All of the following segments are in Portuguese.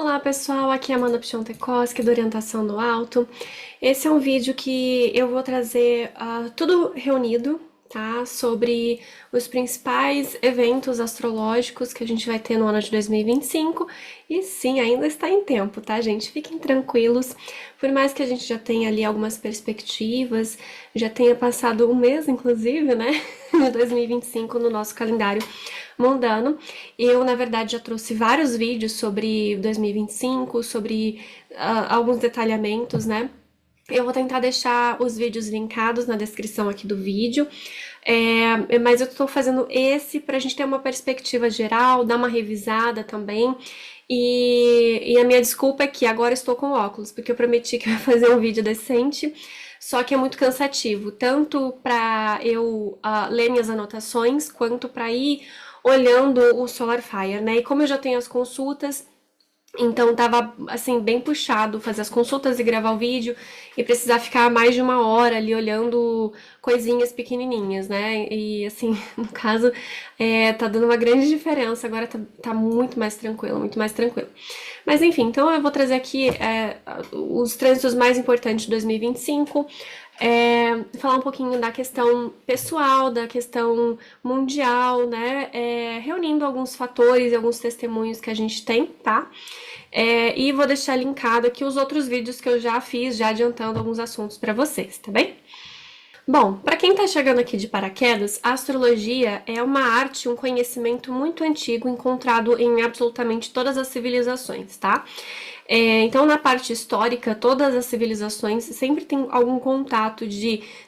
Olá pessoal, aqui é a Amanda Piontekowski do Orientação no Alto. Esse é um vídeo que eu vou trazer tudo reunido, tá? Sobre os principais eventos astrológicos que a gente vai ter no ano de 2025. E sim, ainda está em tempo, tá, gente? Fiquem tranquilos. Por mais que a gente já tenha ali algumas perspectivas, já tenha passado um mês, inclusive, né? De 2025 no nosso calendário mundano. Eu, na verdade, já trouxe vários vídeos sobre 2025, sobre alguns detalhamentos, né? Eu vou tentar deixar os vídeos linkados na descrição aqui do vídeo, mas eu tô fazendo esse pra gente ter uma perspectiva geral, dar uma revisada também. E a minha desculpa é que agora estou com óculos, porque eu prometi que eu ia fazer um vídeo decente, só que é muito cansativo, tanto para eu ler minhas anotações, quanto para ir olhando o SolarFire, né? E como eu já tenho as consultas, então tava assim bem puxado fazer as consultas e gravar o vídeo e precisar ficar mais de uma hora ali olhando coisinhas pequenininhas, né? E assim, no caso, tá dando uma grande diferença. Agora tá muito mais tranquilo, muito mais tranquilo. Mas enfim, então eu vou trazer aqui os trânsitos mais importantes de 2025. Falar um pouquinho da questão pessoal, da questão mundial, né? Reunindo alguns fatores e alguns testemunhos que a gente tem, tá? E vou deixar linkado aqui os outros vídeos que eu já fiz, já adiantando alguns assuntos para vocês, tá bem? Bom, para quem está chegando aqui de paraquedas, a astrologia é uma arte, um conhecimento muito antigo encontrado em absolutamente todas as civilizações, tá? Então, na parte histórica, todas as civilizações sempre têm algum contato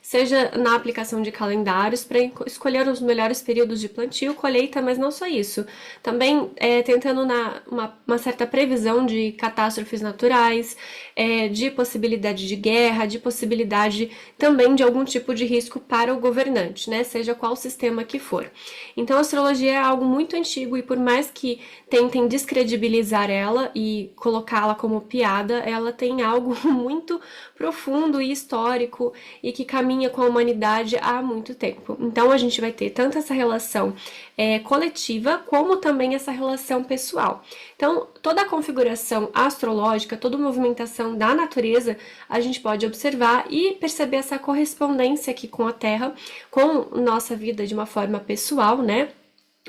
seja na aplicação de calendários para escolher os melhores períodos de plantio, colheita, mas não só isso. Também tentando uma certa previsão de catástrofes naturais, de possibilidade de guerra, de possibilidade também de algum tipo de risco para o governante, né? Seja qual sistema que for. Então, a astrologia é algo muito antigo e por mais que tentem descredibilizar ela e colocá-la como piada, ela tem algo muito profundo e histórico e que caminha com a humanidade há muito tempo. Então a gente vai ter tanto essa relação coletiva como também essa relação pessoal. Então toda a configuração astrológica, toda a movimentação da natureza, a gente pode observar e perceber essa correspondência aqui com a Terra, com nossa vida de uma forma pessoal, né?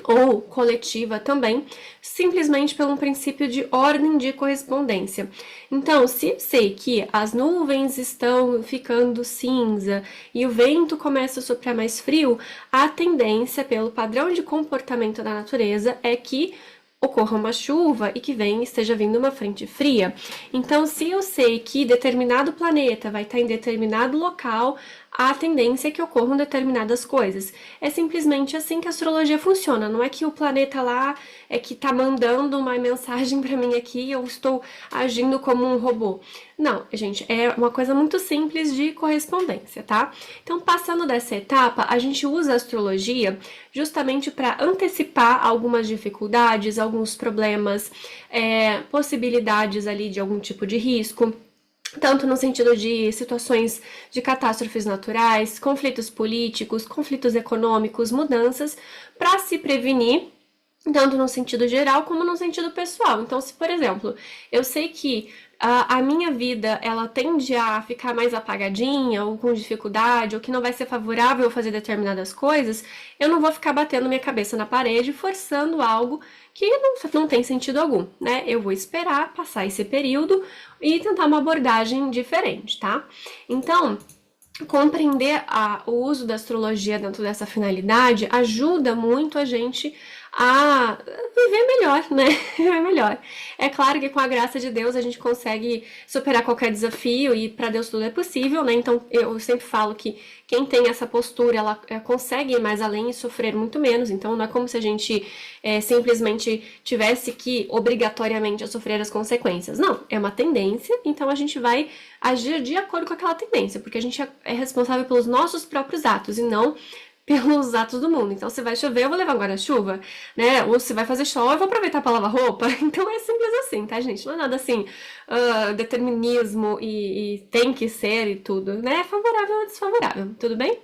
Ou coletiva também, simplesmente pelo princípio de ordem de correspondência. Então, se eu sei que as nuvens estão ficando cinza e o vento começa a soprar mais frio, a tendência, pelo padrão de comportamento da natureza, é que ocorra uma chuva e que esteja vindo uma frente fria. Então, se eu sei que determinado planeta vai estar em determinado local, a tendência é que ocorram determinadas coisas. É simplesmente assim que a astrologia funciona. Não é que o planeta lá é que está mandando uma mensagem para mim aqui e eu estou agindo como um robô. Não, gente, é uma coisa muito simples de correspondência, tá? Então, passando dessa etapa, a gente usa a astrologia justamente para antecipar algumas dificuldades, alguns problemas, possibilidades ali de algum tipo de risco, tanto no sentido de situações de catástrofes naturais, conflitos políticos, conflitos econômicos, mudanças, para se prevenir, tanto no sentido geral como no sentido pessoal. Então, se, por exemplo, eu sei que a minha vida ela tende a ficar mais apagadinha ou com dificuldade ou que não vai ser favorável fazer determinadas coisas, eu não vou ficar batendo minha cabeça na parede forçando algo que não tem sentido algum, né? Eu vou esperar passar esse período e tentar uma abordagem diferente, tá? Então, compreender o uso da astrologia dentro dessa finalidade ajuda muito a gente a viver melhor, né? Viver melhor. É claro que com a graça de Deus a gente consegue superar qualquer desafio e para Deus tudo é possível, né? Então eu sempre falo que quem tem essa postura, ela consegue ir mais além e sofrer muito menos. Então não é como se a gente simplesmente tivesse que obrigatoriamente a sofrer as consequências. Não, é uma tendência, então a gente vai agir de acordo com aquela tendência, porque a gente é responsável pelos nossos próprios atos e não pelos atos do mundo. Então, se vai chover, eu vou levar um guarda-chuva, né? Ou se vai fazer sol, eu vou aproveitar para lavar roupa. Então, é simples assim, tá, gente? Não é nada assim, determinismo e tem que ser e tudo, né? É favorável ou desfavorável, tudo bem?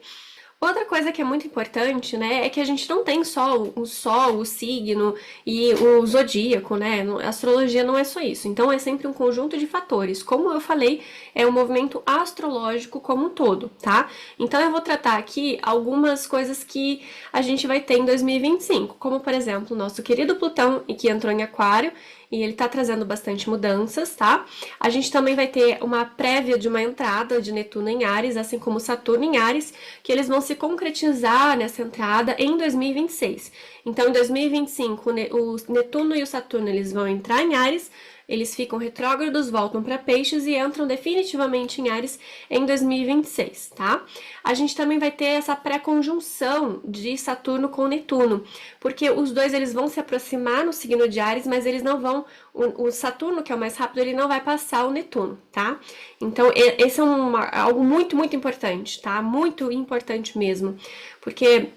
Outra coisa que é muito importante, né, é que a gente não tem só o sol, o signo e o zodíaco, né? A astrologia não é só isso. Então é sempre um conjunto de fatores. Como eu falei, é um movimento astrológico como um todo, tá? Então eu vou tratar aqui algumas coisas que a gente vai ter em 2025, como por exemplo, o nosso querido Plutão, que entrou em Aquário, e ele tá trazendo bastante mudanças, tá? A gente também vai ter uma prévia de uma entrada de Netuno em Áries, assim como Saturno em Áries, que eles vão se concretizar nessa entrada em 2026. Então, em 2025, o Netuno e o Saturno eles vão entrar em Áries, eles ficam retrógrados, voltam para Peixes e entram definitivamente em Áries em 2026, tá? A gente também vai ter essa pré-conjunção de Saturno com Netuno, porque os dois eles vão se aproximar no signo de Áries, mas eles não vão, o Saturno, que é o mais rápido, ele não vai passar o Netuno, tá? Então, esse é algo muito, muito importante, tá? Muito importante mesmo, porque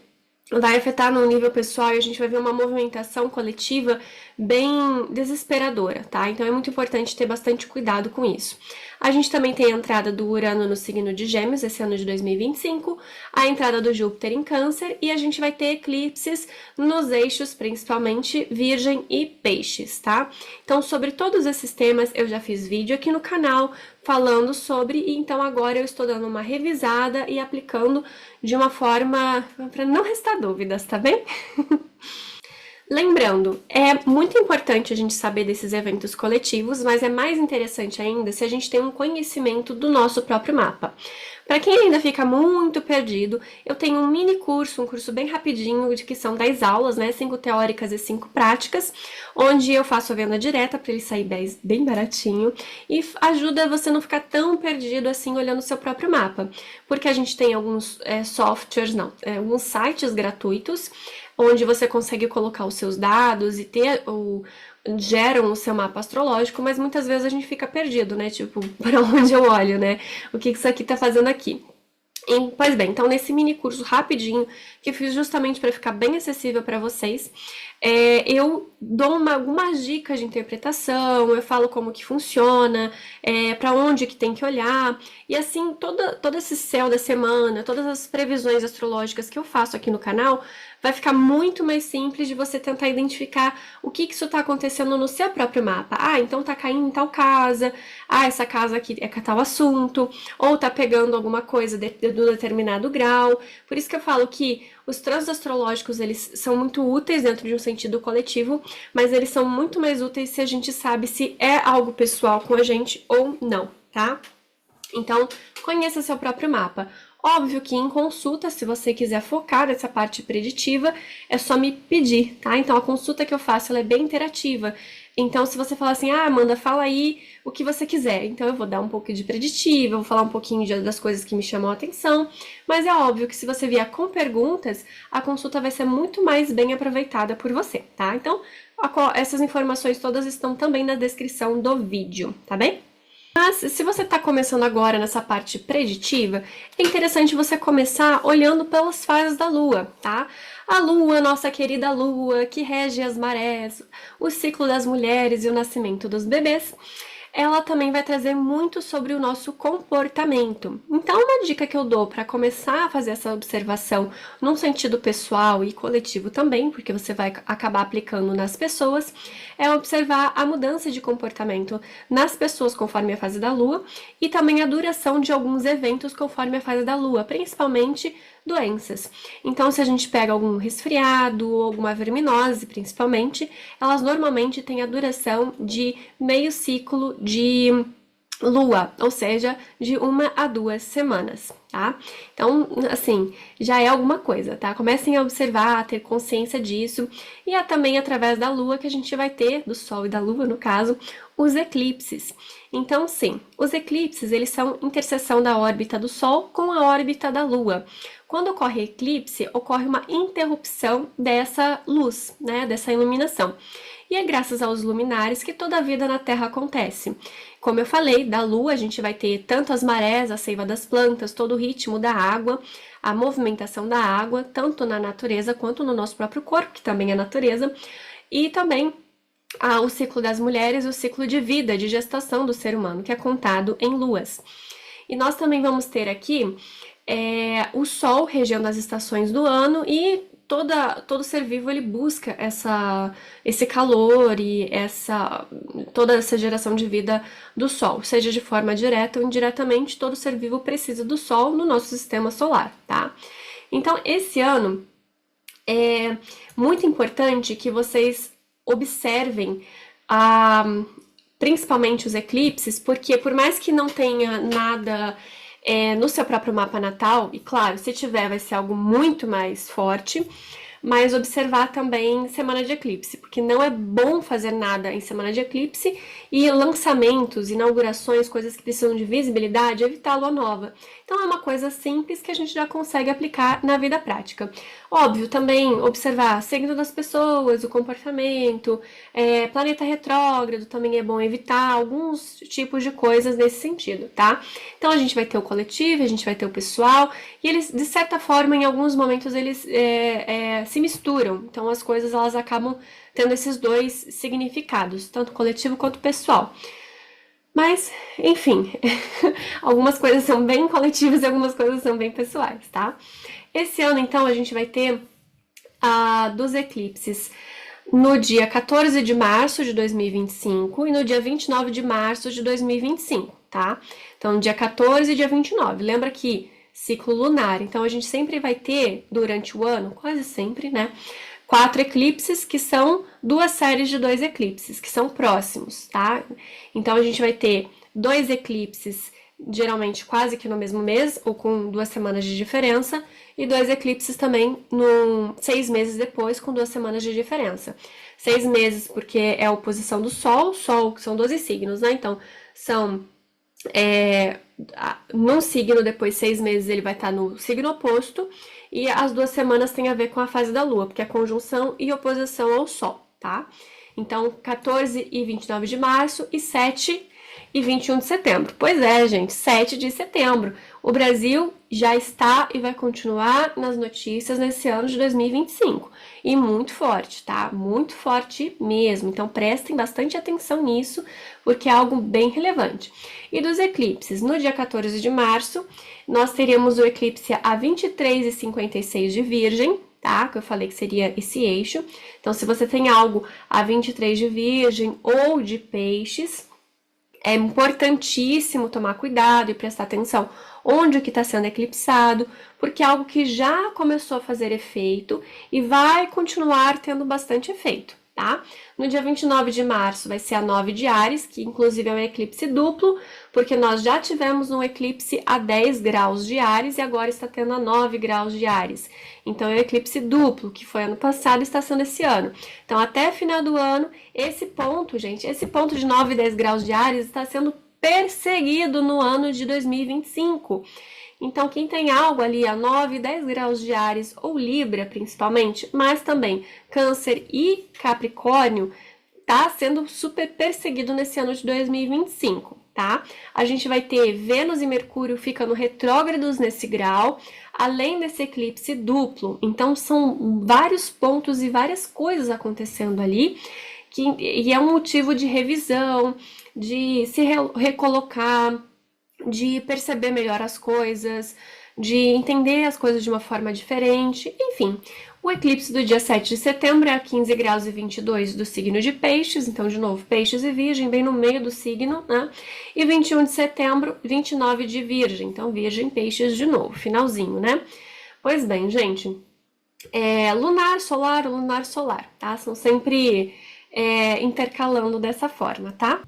vai afetar no nível pessoal e a gente vai ver uma movimentação coletiva bem desesperadora, tá? Então é muito importante ter bastante cuidado com isso. A gente também tem a entrada do Urano no signo de Gêmeos, esse ano de 2025, a entrada do Júpiter em Câncer e a gente vai ter eclipses nos eixos, principalmente Virgem e Peixes, tá? Então, sobre todos esses temas, eu já fiz vídeo aqui no canal falando sobre, e então agora eu estou dando uma revisada e aplicando de uma forma para não restar dúvidas, tá bem? Lembrando, é muito importante a gente saber desses eventos coletivos, mas é mais interessante ainda se a gente tem um conhecimento do nosso próprio mapa. Para quem ainda fica muito perdido, eu tenho um mini curso, um curso bem rapidinho, de que são 10 aulas, né, 5 teóricas e 5 práticas, onde eu faço a venda direta para ele sair bem baratinho e ajuda você a não ficar tão perdido assim olhando o seu próprio mapa, porque a gente tem alguns softwares, alguns sites gratuitos, onde você consegue colocar os seus dados e geram o seu mapa astrológico, mas muitas vezes a gente fica perdido, né? Tipo, para onde eu olho, né? O que isso aqui tá fazendo aqui? Pois bem, então nesse mini curso rapidinho, que eu fiz justamente para ficar bem acessível para vocês, eu dou algumas dicas de interpretação, eu falo como que funciona, para onde que tem que olhar, e assim, todo esse céu da semana, todas as previsões astrológicas que eu faço aqui no canal, vai ficar muito mais simples de você tentar identificar o que isso está acontecendo no seu próprio mapa. Ah, então tá caindo em tal casa, essa casa aqui é tal assunto, ou tá pegando alguma coisa de determinado grau. Por isso que eu falo que os trânsitos astrológicos, eles são muito úteis dentro de um sentido coletivo, mas eles são muito mais úteis se a gente sabe se é algo pessoal com a gente ou não, tá? Então, conheça seu próprio mapa. Óbvio que em consulta, se você quiser focar nessa parte preditiva, é só me pedir, tá? Então, a consulta que eu faço, ela é bem interativa. Então, se você falar assim, Amanda, fala aí o que você quiser. Então, eu vou dar um pouco de preditiva, vou falar um pouquinho das coisas que me chamam a atenção. Mas é óbvio que se você vier com perguntas, a consulta vai ser muito mais bem aproveitada por você, tá? Então, essas informações todas estão também na descrição do vídeo, tá bem? Mas se você está começando agora nessa parte preditiva, é interessante você começar olhando pelas fases da Lua, tá? A Lua, nossa querida Lua, que rege as marés, o ciclo das mulheres e o nascimento dos bebês, ela também vai trazer muito sobre o nosso comportamento. Então, uma dica que eu dou para começar a fazer essa observação num sentido pessoal e coletivo também, porque você vai acabar aplicando nas pessoas, é observar a mudança de comportamento nas pessoas conforme a fase da Lua e também a duração de alguns eventos conforme a fase da Lua, principalmente doenças. Então, se a gente pega algum resfriado ou alguma verminose, principalmente, elas normalmente têm a duração de meio ciclo de Lua, ou seja, de 1 a 2 semanas, tá? Então, assim, já é alguma coisa, tá? Comecem a observar, a ter consciência disso, e é também através da Lua que a gente vai ter, do Sol e da Lua, no caso, os eclipses. Então, sim, os eclipses, eles são interseção da órbita do Sol com a órbita da Lua. Quando ocorre eclipse, ocorre uma interrupção dessa luz, né, dessa iluminação. E é graças aos luminares que toda a vida na Terra acontece. Como eu falei, da Lua a gente vai ter tanto as marés, a seiva das plantas, todo o ritmo da água, a movimentação da água, tanto na natureza quanto no nosso próprio corpo, que também é natureza, e também o ciclo das mulheres, o ciclo de vida, de gestação do ser humano, que é contado em luas. E nós também vamos ter aqui o Sol regendo as estações do ano e todo ser vivo ele busca esse calor e toda essa geração de vida do Sol, seja de forma direta ou indiretamente, todo ser vivo precisa do Sol no nosso sistema solar, tá? Então, esse ano é muito importante que vocês observem principalmente os eclipses, porque por mais que não tenha nada no seu próprio mapa natal, e claro, se tiver vai ser algo muito mais forte, mas observar também semana de eclipse, porque não é bom fazer nada em semana de eclipse e lançamentos, inaugurações, coisas que precisam de visibilidade, evitar a lua nova. Então é uma coisa simples que a gente já consegue aplicar na vida prática. Óbvio, também observar signo das pessoas, o comportamento, planeta retrógrado também é bom evitar, alguns tipos de coisas nesse sentido, tá? Então a gente vai ter o coletivo, a gente vai ter o pessoal, e eles, de certa forma, em alguns momentos, eles se misturam. Então as coisas elas acabam tendo esses dois significados, tanto coletivo quanto pessoal. Mas, enfim, algumas coisas são bem coletivas e algumas coisas são bem pessoais, tá? Esse ano, então, a gente vai ter dos eclipses no dia 14 de março de 2025 e no dia 29 de março de 2025, tá? Então, dia 14 e dia 29. Lembra que ciclo lunar, então a gente sempre vai ter, durante o ano, quase sempre, né? 4 eclipses, que são 2 séries de 2 eclipses, que são próximos, tá? Então a gente vai ter 2 eclipses, geralmente quase que no mesmo mês, ou com 2 semanas de diferença, e 2 eclipses também 6 meses depois, com 2 semanas de diferença. 6 meses porque é a oposição do Sol, que são 12 signos, né? Então são num signo, depois 6 meses ele vai estar no signo oposto, e as 2 semanas tem a ver com a fase da Lua, porque é conjunção e oposição ao Sol, tá? Então, 14 e 29 de março e 7 e 21 de setembro. Pois é, gente, 7 de setembro. O Brasil já está e vai continuar nas notícias nesse ano de 2025. E muito forte, tá? Muito forte mesmo. Então, prestem bastante atenção nisso, porque é algo bem relevante. E dos eclipses, no dia 14 de março, nós teremos o eclipse a 23h56 de Virgem, tá? Que eu falei que seria esse eixo. Então, se você tem algo a 23 de Virgem ou de Peixes, é importantíssimo tomar cuidado e prestar atenção onde que está sendo eclipsado, porque é algo que já começou a fazer efeito e vai continuar tendo bastante efeito, tá? No dia 29 de março vai ser a 9 de Áries, que inclusive é um eclipse duplo, porque nós já tivemos um eclipse a 10 graus de Áries e agora está tendo a 9 graus de Áries. Então é um eclipse duplo, que foi ano passado e está sendo esse ano. Então até final do ano, esse ponto, gente, esse ponto de 9 e 10 graus de Áries está sendo perseguido no ano de 2025. Então, quem tem algo ali a 9 e 10 graus de Áries, ou Libra principalmente, mas também Câncer e Capricórnio, tá sendo super perseguido nesse ano de 2025, tá? A gente vai ter Vênus e Mercúrio ficando retrógrados nesse grau, além desse eclipse duplo. Então, são vários pontos e várias coisas acontecendo ali, e é um motivo de revisão, de se recolocar, de perceber melhor as coisas, de entender as coisas de uma forma diferente, enfim. O eclipse do dia 7 de setembro é a 15 graus e 22 do signo de Peixes, então, de novo, Peixes e Virgem, bem no meio do signo, né? E 21 de setembro, 29 de Virgem, então, Virgem, Peixes de novo, finalzinho, né? Pois bem, gente, lunar, solar, tá? São sempre intercalando dessa forma, tá?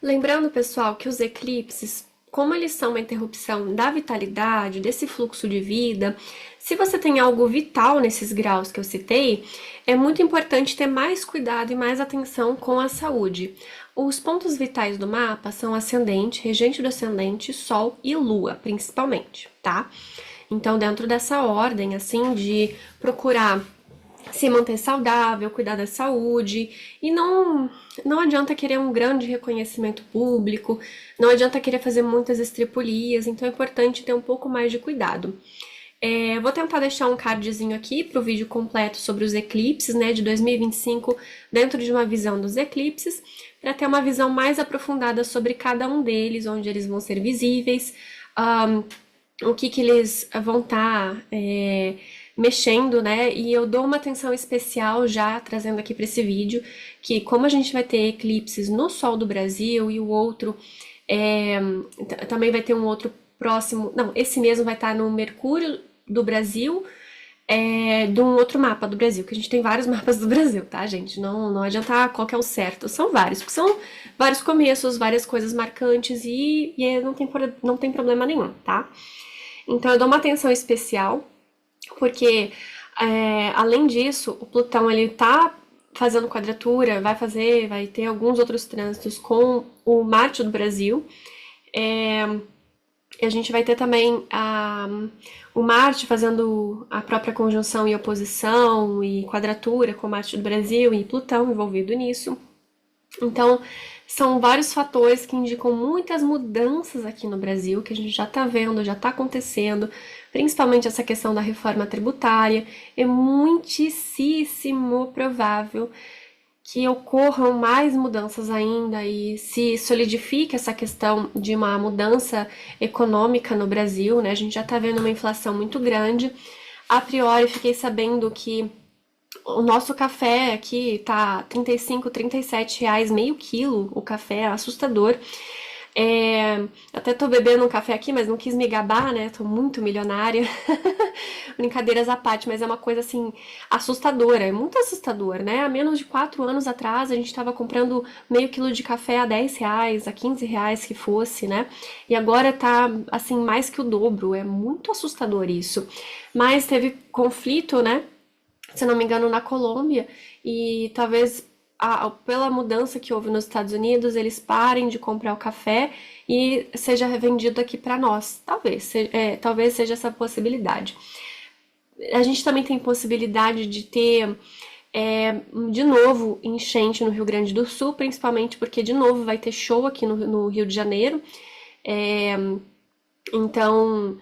Lembrando, pessoal, que os eclipses, como eles são uma interrupção da vitalidade, desse fluxo de vida, se você tem algo vital nesses graus que eu citei, é muito importante ter mais cuidado e mais atenção com a saúde. Os pontos vitais do mapa são ascendente, regente do ascendente, Sol e Lua, principalmente, tá? Então, dentro dessa ordem, assim, de procurar se manter saudável, cuidar da saúde, e não adianta querer um grande reconhecimento público, não adianta querer fazer muitas estripulias, então é importante ter um pouco mais de cuidado. Vou tentar deixar um cardzinho aqui para o vídeo completo sobre os eclipses, né, de 2025, dentro de uma visão dos eclipses, para ter uma visão mais aprofundada sobre cada um deles, onde eles vão ser visíveis, o que que eles vão estar mexendo, né? E eu dou uma atenção especial já trazendo aqui para esse vídeo, que como a gente vai ter eclipses no Sol do Brasil e o outro é, também vai ter um outro próximo, não, esse mesmo vai estar no Mercúrio do Brasil, de um outro mapa do Brasil, que a gente tem vários mapas do Brasil, tá, gente? Não adianta qual que é o certo, são vários, porque são vários começos, várias coisas marcantes e não tem problema nenhum, tá? Então eu dou uma atenção especial, porque além disso, o Plutão ele tá fazendo quadratura, vai ter alguns outros trânsitos com o Marte do Brasil. É, e a gente vai ter também o Marte fazendo a própria conjunção e oposição e quadratura com o Marte do Brasil e Plutão envolvido nisso. Então, são vários fatores que indicam muitas mudanças aqui no Brasil, que a gente já está vendo, já está acontecendo, principalmente essa questão da reforma tributária. É muitíssimo provável que ocorram mais mudanças ainda e se solidifique essa questão de uma mudança econômica no Brasil, né? A gente já está vendo uma inflação muito grande. A priori, fiquei sabendo que o nosso café aqui tá 35, 37 reais meio quilo, o café é assustador. Até tô bebendo um café aqui, mas não quis me gabar, né? Tô muito milionária. Brincadeiras à parte, mas é uma coisa assim assustadora, é muito assustador, né? Há menos de 4 anos atrás a gente tava comprando meio quilo de café a 10 reais, a 15 reais que fosse, né? E agora tá assim mais que o dobro, é muito assustador isso. Mas teve conflito, né? Se não me engano, na Colômbia, e talvez pela mudança que houve nos Estados Unidos, eles parem de comprar o café e seja revendido aqui para nós. Talvez seja essa possibilidade. A gente também tem possibilidade de ter de novo enchente no Rio Grande do Sul, principalmente porque de novo vai ter show aqui no Rio de Janeiro. É, então,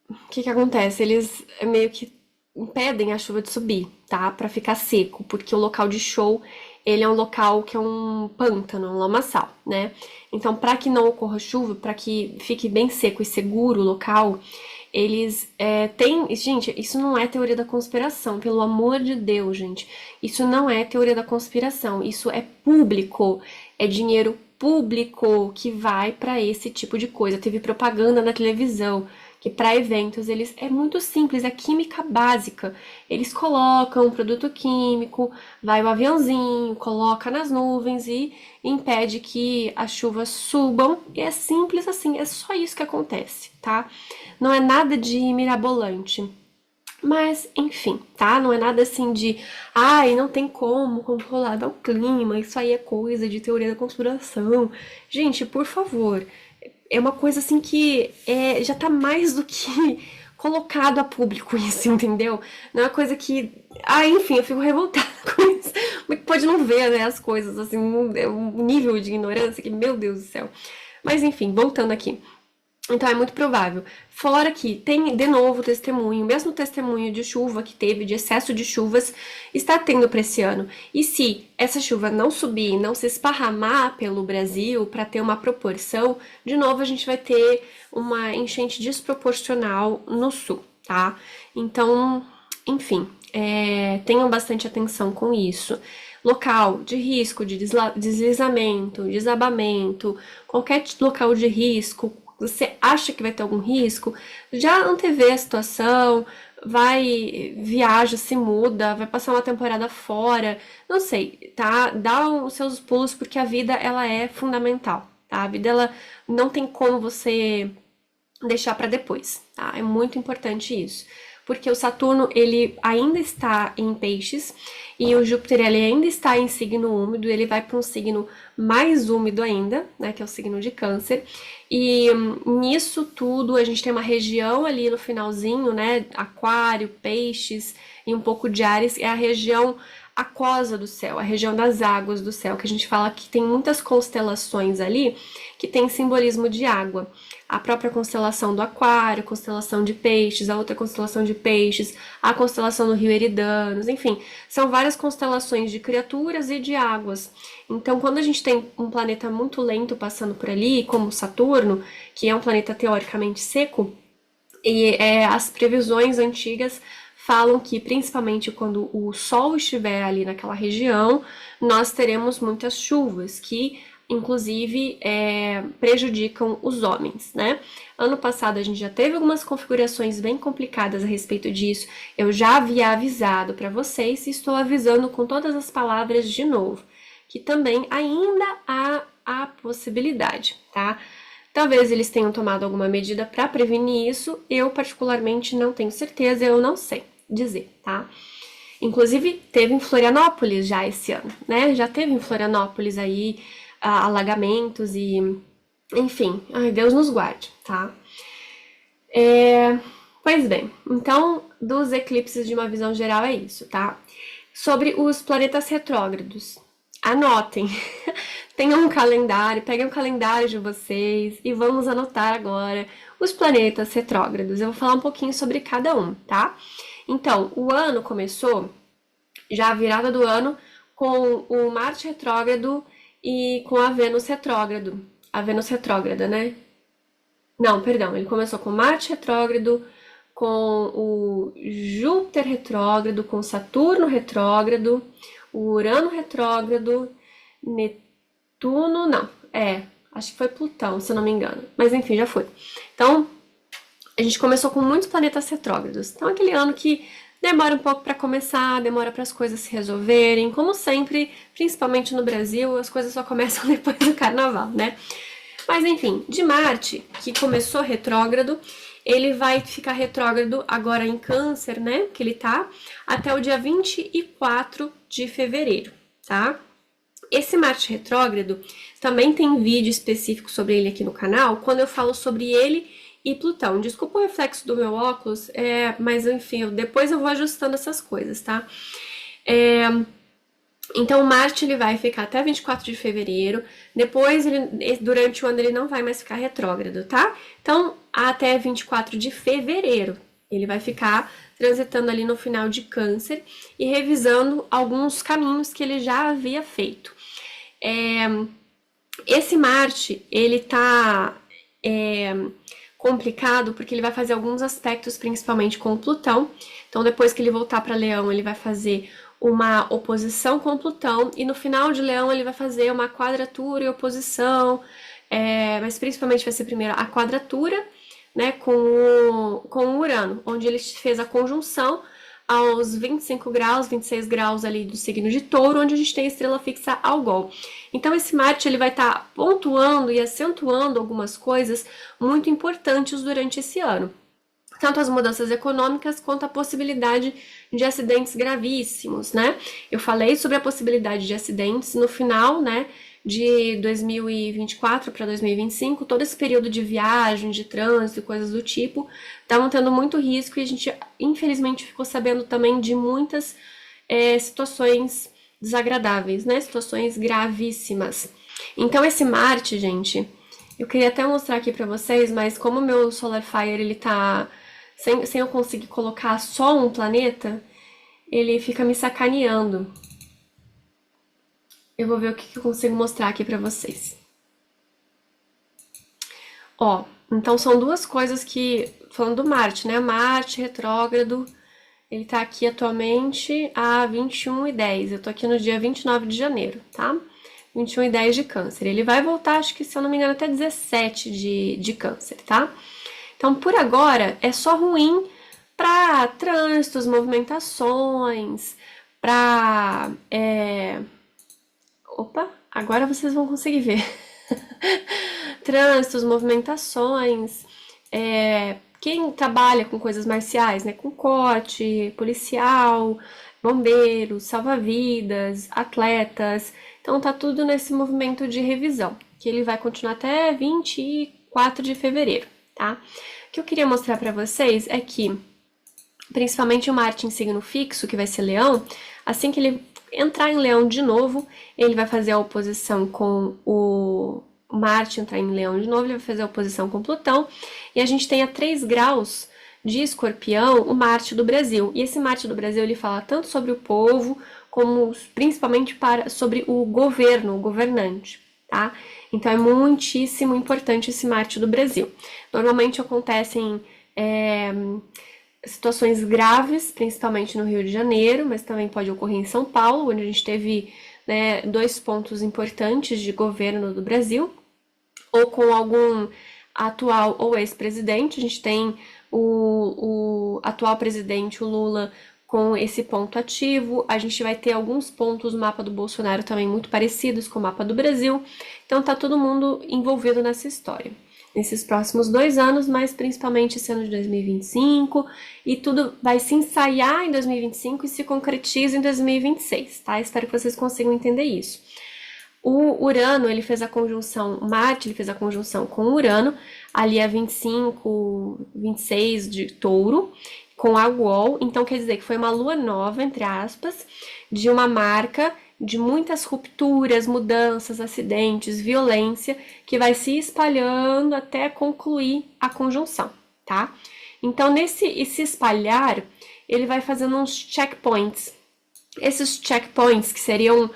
o que que acontece? Eles meio que impedem a chuva de subir, tá? Pra ficar seco, porque o local de show, ele é um local que é um pântano, um lamaçal, né? Então, para que não ocorra chuva, para que fique bem seco e seguro o local, eles têm... Gente, isso não é teoria da conspiração, pelo amor de Deus, gente. Isso não é teoria da conspiração, isso é público, é dinheiro público que vai para esse tipo de coisa. Teve propaganda na televisão que para eventos eles é muito simples, é química básica. Eles colocam um produto químico, vai o aviãozinho, coloca nas nuvens e impede que as chuvas subam. E é simples assim, é só isso que acontece, tá? Não é nada de mirabolante. Mas, enfim, tá? Não é nada assim de, ai, não tem como controlar o clima, isso aí é coisa de teoria da conspiração. Gente, por favor, é uma coisa assim que já tá mais do que colocado a público isso, entendeu? Não é uma coisa que. Ah, enfim, eu fico revoltada com isso. Porque pode não ver, né, as coisas, assim, um nível de ignorância que, meu Deus do céu. Mas enfim, voltando aqui. Então é muito provável. Fora que tem de novo testemunho, mesmo testemunho de chuva que teve, de excesso de chuvas, está tendo para esse ano. E se essa chuva não subir, não se esparramar pelo Brasil para ter uma proporção, de novo a gente vai ter uma enchente desproporcional no sul, tá? Então, enfim, tenham bastante atenção com isso. Local de risco de deslizamento, desabamento, qualquer local de risco, você acha que vai ter algum risco, já antevê a situação, viaja, se muda, vai passar uma temporada fora, não sei, tá? Dá os seus pulos porque a vida ela é fundamental, tá? A vida ela não tem como você deixar para depois, tá? É muito importante isso. Porque o Saturno, ele ainda está em peixes e o Júpiter, ele ainda está em signo úmido, ele vai para um signo mais úmido ainda, né, que é o signo de Câncer. E nisso tudo, a gente tem uma região ali no finalzinho, né, Aquário, Peixes e um pouco de Áries, é a região aquosa do céu, a região das águas do céu, que a gente fala que tem muitas constelações ali que tem simbolismo de água. A própria constelação do Aquário, a constelação de Peixes, a outra constelação de Peixes, a constelação do Rio Eridanos, enfim, são várias constelações de criaturas e de águas. Então, quando a gente tem um planeta muito lento passando por ali, como Saturno, que é um planeta teoricamente seco, E as previsões antigas falam que, principalmente quando o Sol estiver ali naquela região, nós teremos muitas chuvas, que inclusive prejudicam os homens, né? Ano passado a gente já teve algumas configurações bem complicadas a respeito disso. Eu já havia avisado para vocês e estou avisando com todas as palavras de novo, que também ainda há a possibilidade, tá? Talvez eles tenham tomado alguma medida para prevenir isso, eu particularmente não tenho certeza, eu não sei dizer, tá? Inclusive, teve em Florianópolis já esse ano, né? Já teve em Florianópolis aí alagamentos e, enfim, ai, Deus nos guarde, tá? Pois bem, então, dos eclipses de uma visão geral é isso, tá? Sobre os planetas retrógrados, anotem, tenham um calendário, peguem o calendário de vocês e vamos anotar agora os planetas retrógrados. Eu vou falar um pouquinho sobre cada um, tá? Então, o ano começou, já a virada do ano, com o Marte retrógrado e com a Vênus retrógrado. A Vênus retrógrada, né? Não, perdão, ele começou com Marte retrógrado, com o Júpiter retrógrado, com Saturno retrógrado, o Urano retrógrado, Netuno, não, acho que foi Plutão, se eu não me engano, mas enfim, já foi. Então, a gente começou com muitos planetas retrógrados. Então, aquele ano que demora um pouco para começar, demora para as coisas se resolverem, como sempre, principalmente no Brasil, as coisas só começam depois do carnaval, né? Mas enfim, de Marte, que começou retrógrado, ele vai ficar retrógrado agora em Câncer, né? Que ele tá até o dia 24 de fevereiro, tá? Esse Marte retrógrado também tem vídeo específico sobre ele aqui no canal, quando eu falo sobre ele e Plutão. Desculpa o reflexo do meu óculos, mas enfim, depois eu vou ajustando essas coisas, tá? Então, Marte ele vai ficar até 24 de fevereiro, depois, durante o ano, ele não vai mais ficar retrógrado, tá? Então, até 24 de fevereiro, ele vai ficar transitando ali no final de Câncer e revisando alguns caminhos que ele já havia feito. Esse Marte, ele tá complicado porque ele vai fazer alguns aspectos, principalmente com o Plutão. Então, depois que ele voltar para Leão, ele vai fazer uma oposição com Plutão, e no final de Leão ele vai fazer uma quadratura e oposição, mas principalmente vai ser primeiro a quadratura, né, com o Urano, onde ele fez a conjunção aos 25 graus, 26 graus ali do signo de Touro, onde a gente tem a estrela fixa Algol. Então esse Marte ele vai estar pontuando e acentuando algumas coisas muito importantes durante esse ano. Tanto as mudanças econômicas quanto a possibilidade de acidentes gravíssimos, né? Eu falei sobre a possibilidade de acidentes no final, né, de 2024 para 2025, todo esse período de viagem, de trânsito e coisas do tipo, estavam tendo muito risco e a gente, infelizmente, ficou sabendo também de muitas situações desagradáveis, né? Situações gravíssimas. Então, esse Marte, gente, eu queria até mostrar aqui para vocês, mas como o meu Solar Fire, ele tá sem eu conseguir colocar só um planeta, ele fica me sacaneando. Eu vou ver o que eu consigo mostrar aqui pra vocês. Ó, então são duas coisas que... Falando do Marte, né? Marte retrógrado, ele tá aqui atualmente a 21:10. Eu tô aqui no dia 29 de janeiro, tá? 21:10 de Câncer. Ele vai voltar, acho que, se eu não me engano, até 17 de Câncer, tá? Então, por agora, é só ruim para trânsitos, movimentações, para... Opa, agora vocês vão conseguir ver. Trânsitos, movimentações, quem trabalha com coisas marciais, né? Com corte, policial, bombeiros, salva-vidas, atletas. Então, tá tudo nesse movimento de revisão, que ele vai continuar até 24 de fevereiro. Tá? O que eu queria mostrar para vocês é que, principalmente o Marte em signo fixo, que vai ser Leão, assim que ele entrar em Leão de novo, ele vai fazer a oposição com o Marte entrar em Leão de novo, ele vai fazer a oposição com Plutão, e a gente tem a 3 graus de Escorpião o Marte do Brasil. E esse Marte do Brasil, ele fala tanto sobre o povo, como principalmente sobre o governo, o governante, tá? Então é muitíssimo importante esse Marte do Brasil. Normalmente acontecem situações graves, principalmente no Rio de Janeiro, mas também pode ocorrer em São Paulo, onde a gente teve, né, dois pontos importantes de governo do Brasil, ou com algum atual ou ex-presidente. A gente tem o atual presidente, o Lula, com esse ponto ativo. A gente vai ter alguns pontos no mapa do Bolsonaro também muito parecidos com o mapa do Brasil. Então tá todo mundo envolvido nessa história. Nesses próximos 2 anos, mas principalmente esse ano de 2025, e tudo vai se ensaiar em 2025 e se concretiza em 2026, tá? Espero que vocês consigam entender isso. O Urano, ele fez a conjunção, Marte, ele fez a conjunção com o Urano, ali a 25, 26 de Touro, com a Uol, então quer dizer que foi uma lua nova, entre aspas, de uma marca de muitas rupturas, mudanças, acidentes, violência, que vai se espalhando até concluir a conjunção, tá? Então, nesse se espalhar, ele vai fazendo uns checkpoints. Esses checkpoints que seriam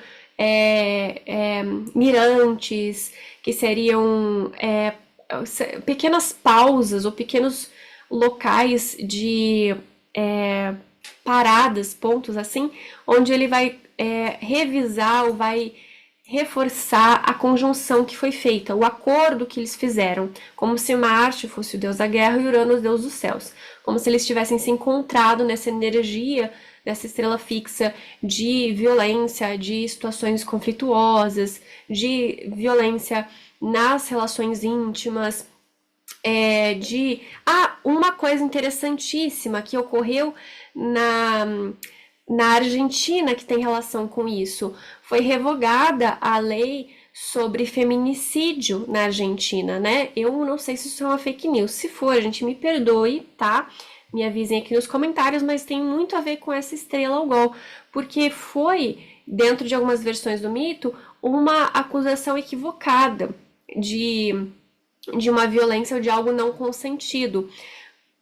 mirantes, que seriam pequenas pausas ou pequenos locais de paradas, pontos assim, onde ele vai revisar ou vai reforçar a conjunção que foi feita, o acordo que eles fizeram, como se Marte fosse o deus da guerra e Urano o deus dos céus, como se eles tivessem se encontrado nessa energia dessa estrela fixa de violência, de situações conflituosas, de violência nas relações íntimas, uma coisa interessantíssima que ocorreu na Argentina que tem relação com isso. Foi revogada a lei sobre feminicídio na Argentina, né? Eu não sei se isso é uma fake news. Se for, a gente me perdoe, tá? Me avisem aqui nos comentários, mas tem muito a ver com essa estrela Algol, porque foi, dentro de algumas versões do mito, uma acusação equivocada de uma violência ou de algo não consentido,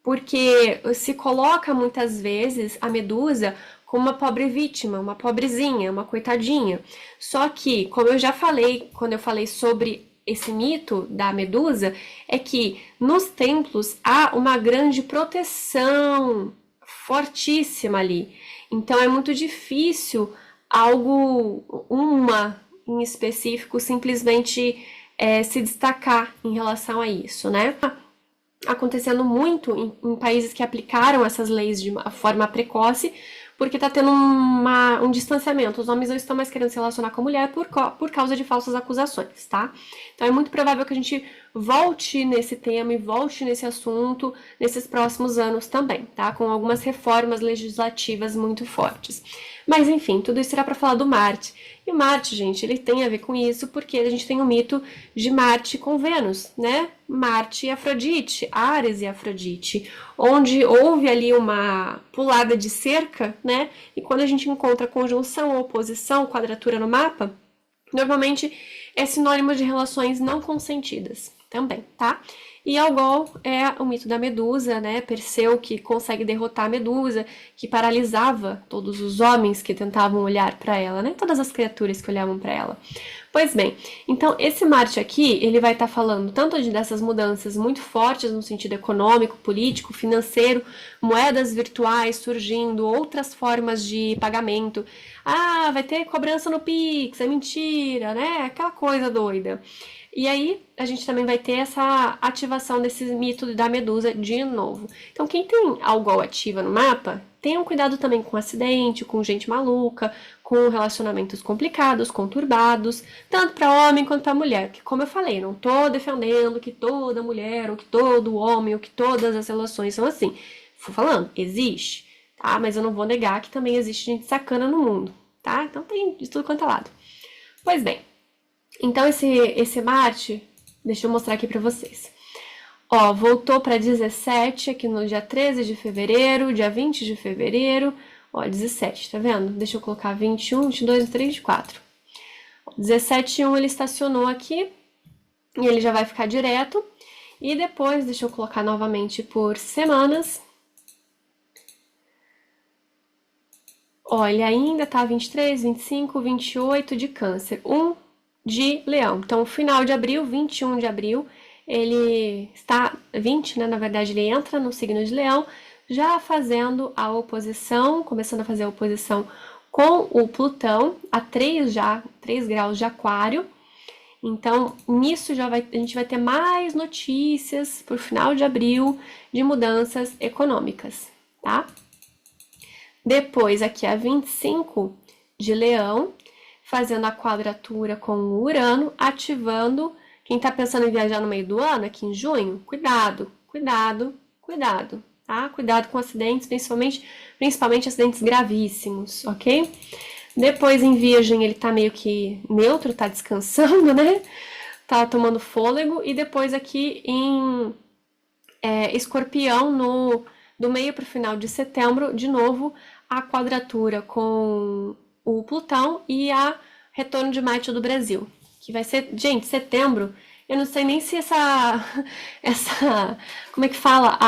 porque se coloca muitas vezes a Medusa como uma pobre vítima, uma pobrezinha, uma coitadinha. Só que, como eu já falei, quando eu falei sobre esse mito da Medusa, é que nos templos há uma grande proteção fortíssima ali. Então é muito difícil uma em específico, simplesmente se destacar em relação a isso, né? Acontecendo muito em países que aplicaram essas leis de uma forma precoce, porque está tendo um distanciamento. Os homens não estão mais querendo se relacionar com a mulher por causa de falsas acusações, tá? Então é muito provável que a gente volte nesse tema e volte nesse assunto nesses próximos anos também, tá? Com algumas reformas legislativas muito fortes. Mas enfim, tudo isso será para falar do Marte. E Marte, gente, ele tem a ver com isso porque a gente tem o mito de Marte com Vênus, né? Marte e Afrodite, Áries e Afrodite, onde houve ali uma pulada de cerca, né? E quando a gente encontra conjunção, oposição, quadratura no mapa, normalmente é sinônimo de relações não consentidas também, tá? E Algol é o mito da Medusa, né? Perseu que consegue derrotar a Medusa, que paralisava todos os homens que tentavam olhar para ela, né? Todas as criaturas que olhavam para ela. Pois bem, então esse Marte aqui, ele vai estar falando tanto dessas mudanças muito fortes no sentido econômico, político, financeiro, moedas virtuais surgindo, outras formas de pagamento. Ah, vai ter cobrança no Pix, é mentira, né? Aquela coisa doida. E aí, a gente também vai ter essa ativação desse mito da Medusa de novo. Então, quem tem Algol ativa no mapa, tenham cuidado também com acidente, com gente maluca, com relacionamentos complicados, conturbados, tanto para homem quanto para mulher. Porque, como eu falei, não tô defendendo que toda mulher, ou que todo homem, ou que todas as relações são assim. Fui falando, existe, tá? Mas eu não vou negar que também existe gente sacana no mundo, tá? Então tem de tudo quanto é lado. Pois bem, então esse Marte, deixa eu mostrar aqui para vocês. Ó, voltou para 17 aqui no dia 13 de fevereiro, dia 20 de fevereiro, ó, 17, tá vendo? Deixa eu colocar 21, 22, 23, 24. 17 e 1 ele estacionou aqui e ele já vai ficar direto. E depois, deixa eu colocar novamente por semanas. Ó, ele ainda tá 23, 25, 28 de Câncer, 1 de Leão. Então, final de abril, 21 de abril, ele está 20, né? Na verdade, ele entra no signo de Leão, já fazendo a oposição, começando a fazer a oposição com o Plutão, a 3 graus de Aquário. Então, nisso a gente vai ter mais notícias por final de abril de mudanças econômicas, tá? Depois, aqui a 25 de Leão, fazendo a quadratura com o Urano, ativando. Quem tá pensando em viajar no meio do ano, aqui em junho, cuidado, cuidado, cuidado, tá? Cuidado com acidentes, principalmente acidentes gravíssimos, ok? Depois, em Virgem, ele tá meio que neutro, tá descansando, né? Tá tomando fôlego. E depois aqui em Escorpião, do meio para o final de setembro, de novo, a quadratura com o Plutão e a retorno de Marte do Brasil. Que vai ser, gente, setembro. Eu não sei nem se como é que fala?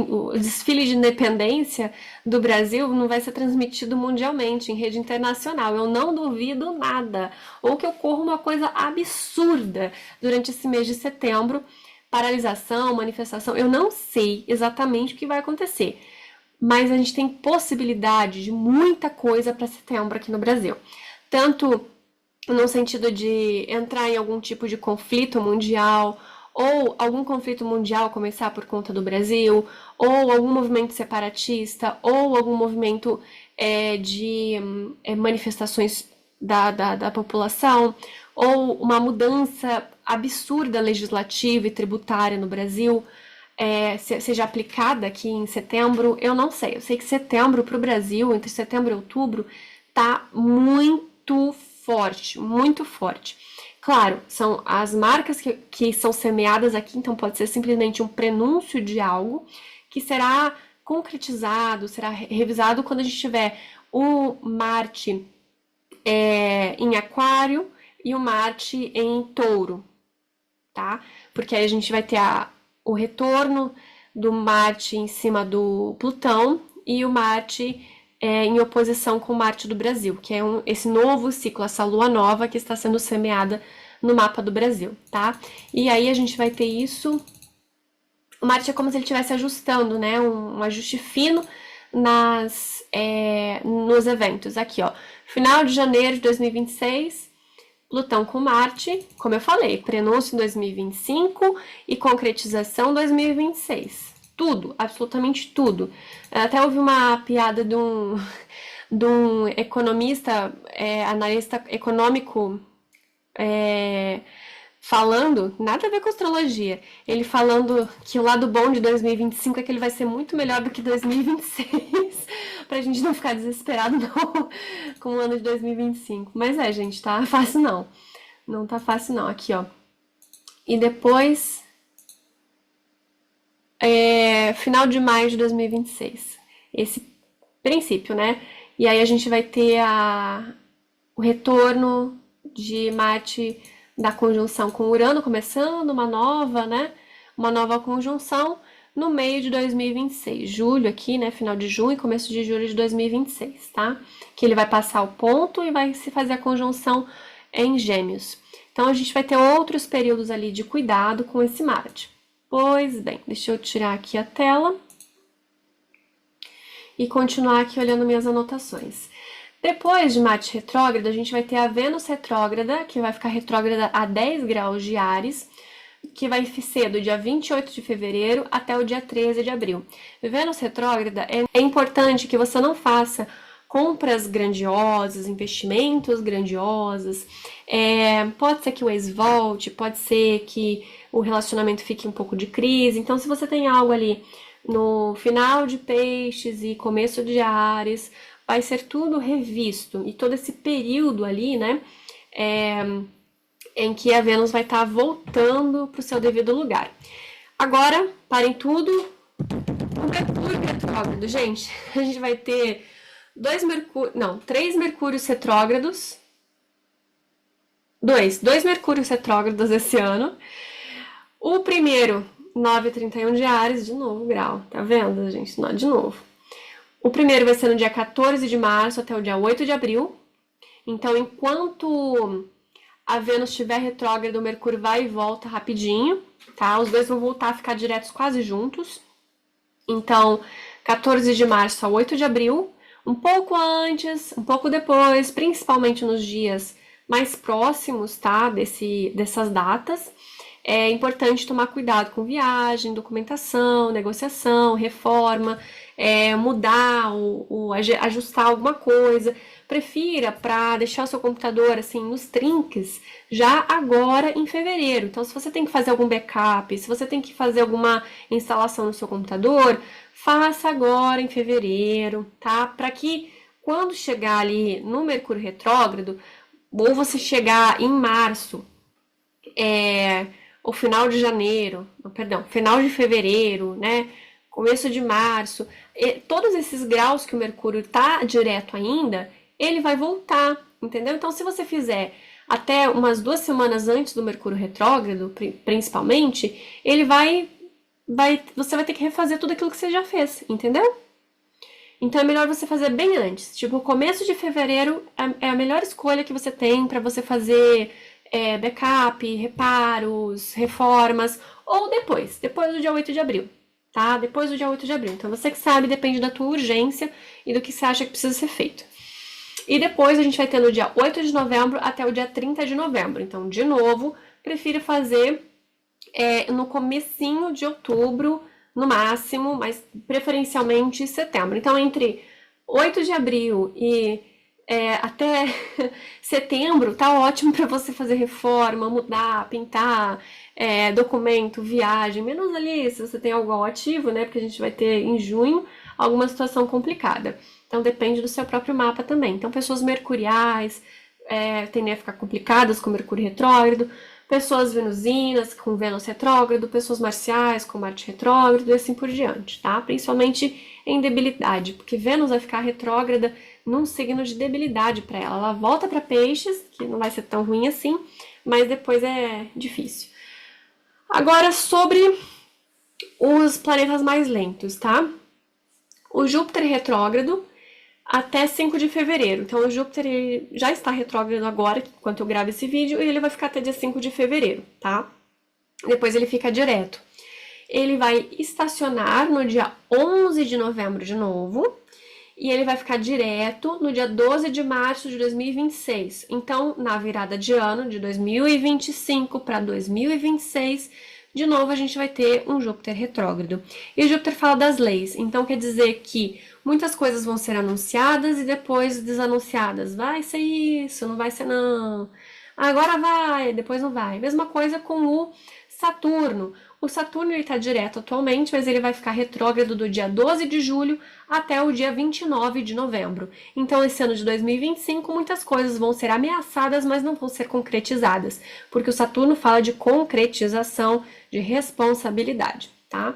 O desfile de independência do Brasil não vai ser transmitido mundialmente, em rede internacional. Eu não duvido nada. Ou que ocorra uma coisa absurda durante esse mês de setembro. Paralisação, manifestação, eu não sei exatamente o que vai acontecer. Mas a gente tem possibilidade de muita coisa para setembro aqui no Brasil. Tanto no sentido de entrar em algum tipo de conflito mundial, ou algum conflito mundial começar por conta do Brasil, ou algum movimento separatista, ou algum movimento de manifestações da população, ou uma mudança absurda legislativa e tributária no Brasil, seja aplicada aqui em setembro, eu não sei. Eu sei que setembro para o Brasil, entre setembro e outubro, tá muito forte, muito forte. Claro, são as marcas que são semeadas aqui, então pode ser simplesmente um prenúncio de algo que será concretizado, será revisado quando a gente tiver o Marte em Aquário e o Marte em Touro, tá? Porque aí a gente vai ter o retorno do Marte em cima do Plutão e o Marte em oposição com Marte do Brasil, que é esse novo ciclo, essa lua nova que está sendo semeada no mapa do Brasil, tá? E aí a gente vai ter isso. O Marte é como se ele estivesse ajustando, né? Um ajuste fino nos eventos. Aqui, ó. Final de janeiro de 2026, Plutão com Marte, como eu falei, prenúncio em 2025 e concretização em 2026. Tudo, absolutamente tudo. Até houve uma piada de um economista, analista econômico, falando, nada a ver com astrologia, ele falando que o lado bom de 2025 é que ele vai ser muito melhor do que 2026, pra gente não ficar desesperado não, com o ano de 2025. Mas gente, tá fácil não. Não tá fácil não. Aqui, ó. E depois, final de maio de 2026. Esse princípio, né? E aí a gente vai ter o retorno de Marte da conjunção com Urano, começando uma nova, né? Uma nova conjunção no meio de 2026. Julho aqui, né? Final de junho e começo de julho de 2026, tá? Que ele vai passar o ponto e vai se fazer a conjunção em Gêmeos. Então a gente vai ter outros períodos ali de cuidado com esse Marte. Pois bem, deixa eu tirar aqui a tela e continuar aqui olhando minhas anotações. Depois de Marte retrógrada, a gente vai ter a Vênus retrógrada, que vai ficar retrógrada a 10 graus de Áries, que vai ser do dia 28 de fevereiro até o dia 13 de abril. Vênus retrógrada é importante que você não faça compras grandiosas, investimentos grandiosos. Pode ser que o ex volte, pode ser que o relacionamento fique um pouco de crise. Então, se você tem algo ali no final de Peixes e começo de Áries, vai ser tudo revisto. E todo esse período ali, né, em que a Vênus vai estar voltando para o seu devido lugar. Agora, parem tudo. O Mercúrio retrógrado, gente. A gente vai ter 3 Mercúrios retrógrados. Dois Mercúrios retrógrados esse ano. O primeiro, 9,31 de Áries, de novo grau. Tá vendo, gente? De novo. O primeiro vai ser no dia 14 de março até o dia 8 de abril. Então, enquanto a Vênus estiver retrógrada, o Mercúrio vai e volta rapidinho, tá? Os dois vão voltar a ficar diretos quase juntos. Então, 14 de março a 8 de abril, um pouco antes, um pouco depois, principalmente nos dias mais próximos, tá? Dessas datas. É importante tomar cuidado com viagem, documentação, negociação, reforma, mudar ajustar alguma coisa. Prefira para deixar o seu computador assim nos trinques já agora em fevereiro. Então, se você tem que fazer algum backup, se você tem que fazer alguma instalação no seu computador, faça agora em fevereiro, tá? Para que quando chegar ali no Mercúrio retrógrado, ou você chegar em março, ou final de janeiro, perdão, final de fevereiro, né? Começo de março, todos esses graus que o Mercúrio tá direto ainda, ele vai voltar, entendeu? Então, se você fizer até umas 2 semanas antes do Mercúrio retrógrado, principalmente, você vai ter que refazer tudo aquilo que você já fez, entendeu? Então é melhor você fazer bem antes. Tipo, começo de fevereiro é a melhor escolha que você tem para você fazer backup, reparos, reformas, ou depois do dia 8 de abril, tá? Depois do dia 8 de abril. Então você que sabe, depende da tua urgência e do que você acha que precisa ser feito. E depois a gente vai ter no dia 8 de novembro até o dia 30 de novembro. Então, de novo, prefiro fazer no comecinho de outubro, no máximo, mas preferencialmente setembro. Então, entre 8 de abril e até setembro, tá ótimo para você fazer reforma, mudar, pintar, documento, viagem, menos ali se você tem algo ativo, né? Porque a gente vai ter em junho alguma situação complicada. Então depende do seu próprio mapa também. Então pessoas mercuriais tendem a ficar complicadas com Mercúrio retrógrado, pessoas venusinas com Vênus retrógrado, pessoas marciais com Marte retrógrado e assim por diante, tá? Principalmente em debilidade, porque Vênus vai ficar retrógrada num signo de debilidade para ela. Ela volta para Peixes, que não vai ser tão ruim assim, mas depois é difícil. Agora sobre os planetas mais lentos, tá? O Júpiter retrógrado até 5 de fevereiro. Então, o Júpiter já está retrógrado agora, enquanto eu gravo esse vídeo, e ele vai ficar até dia 5 de fevereiro, tá? Depois ele fica direto. Ele vai estacionar no dia 11 de novembro de novo, e ele vai ficar direto no dia 12 de março de 2026. Então, na virada de ano, de 2025 para 2026, de novo a gente vai ter um Júpiter retrógrado. E o Júpiter fala das leis, então quer dizer que muitas coisas vão ser anunciadas e depois desanunciadas. Vai ser isso, não vai ser não. Agora vai, depois não vai. Mesma coisa com o Saturno. O Saturno está direto atualmente, mas ele vai ficar retrógrado do dia 12 de julho até o dia 29 de novembro. Então, esse ano de 2025, muitas coisas vão ser ameaçadas, mas não vão ser concretizadas, porque o Saturno fala de concretização, de responsabilidade, tá?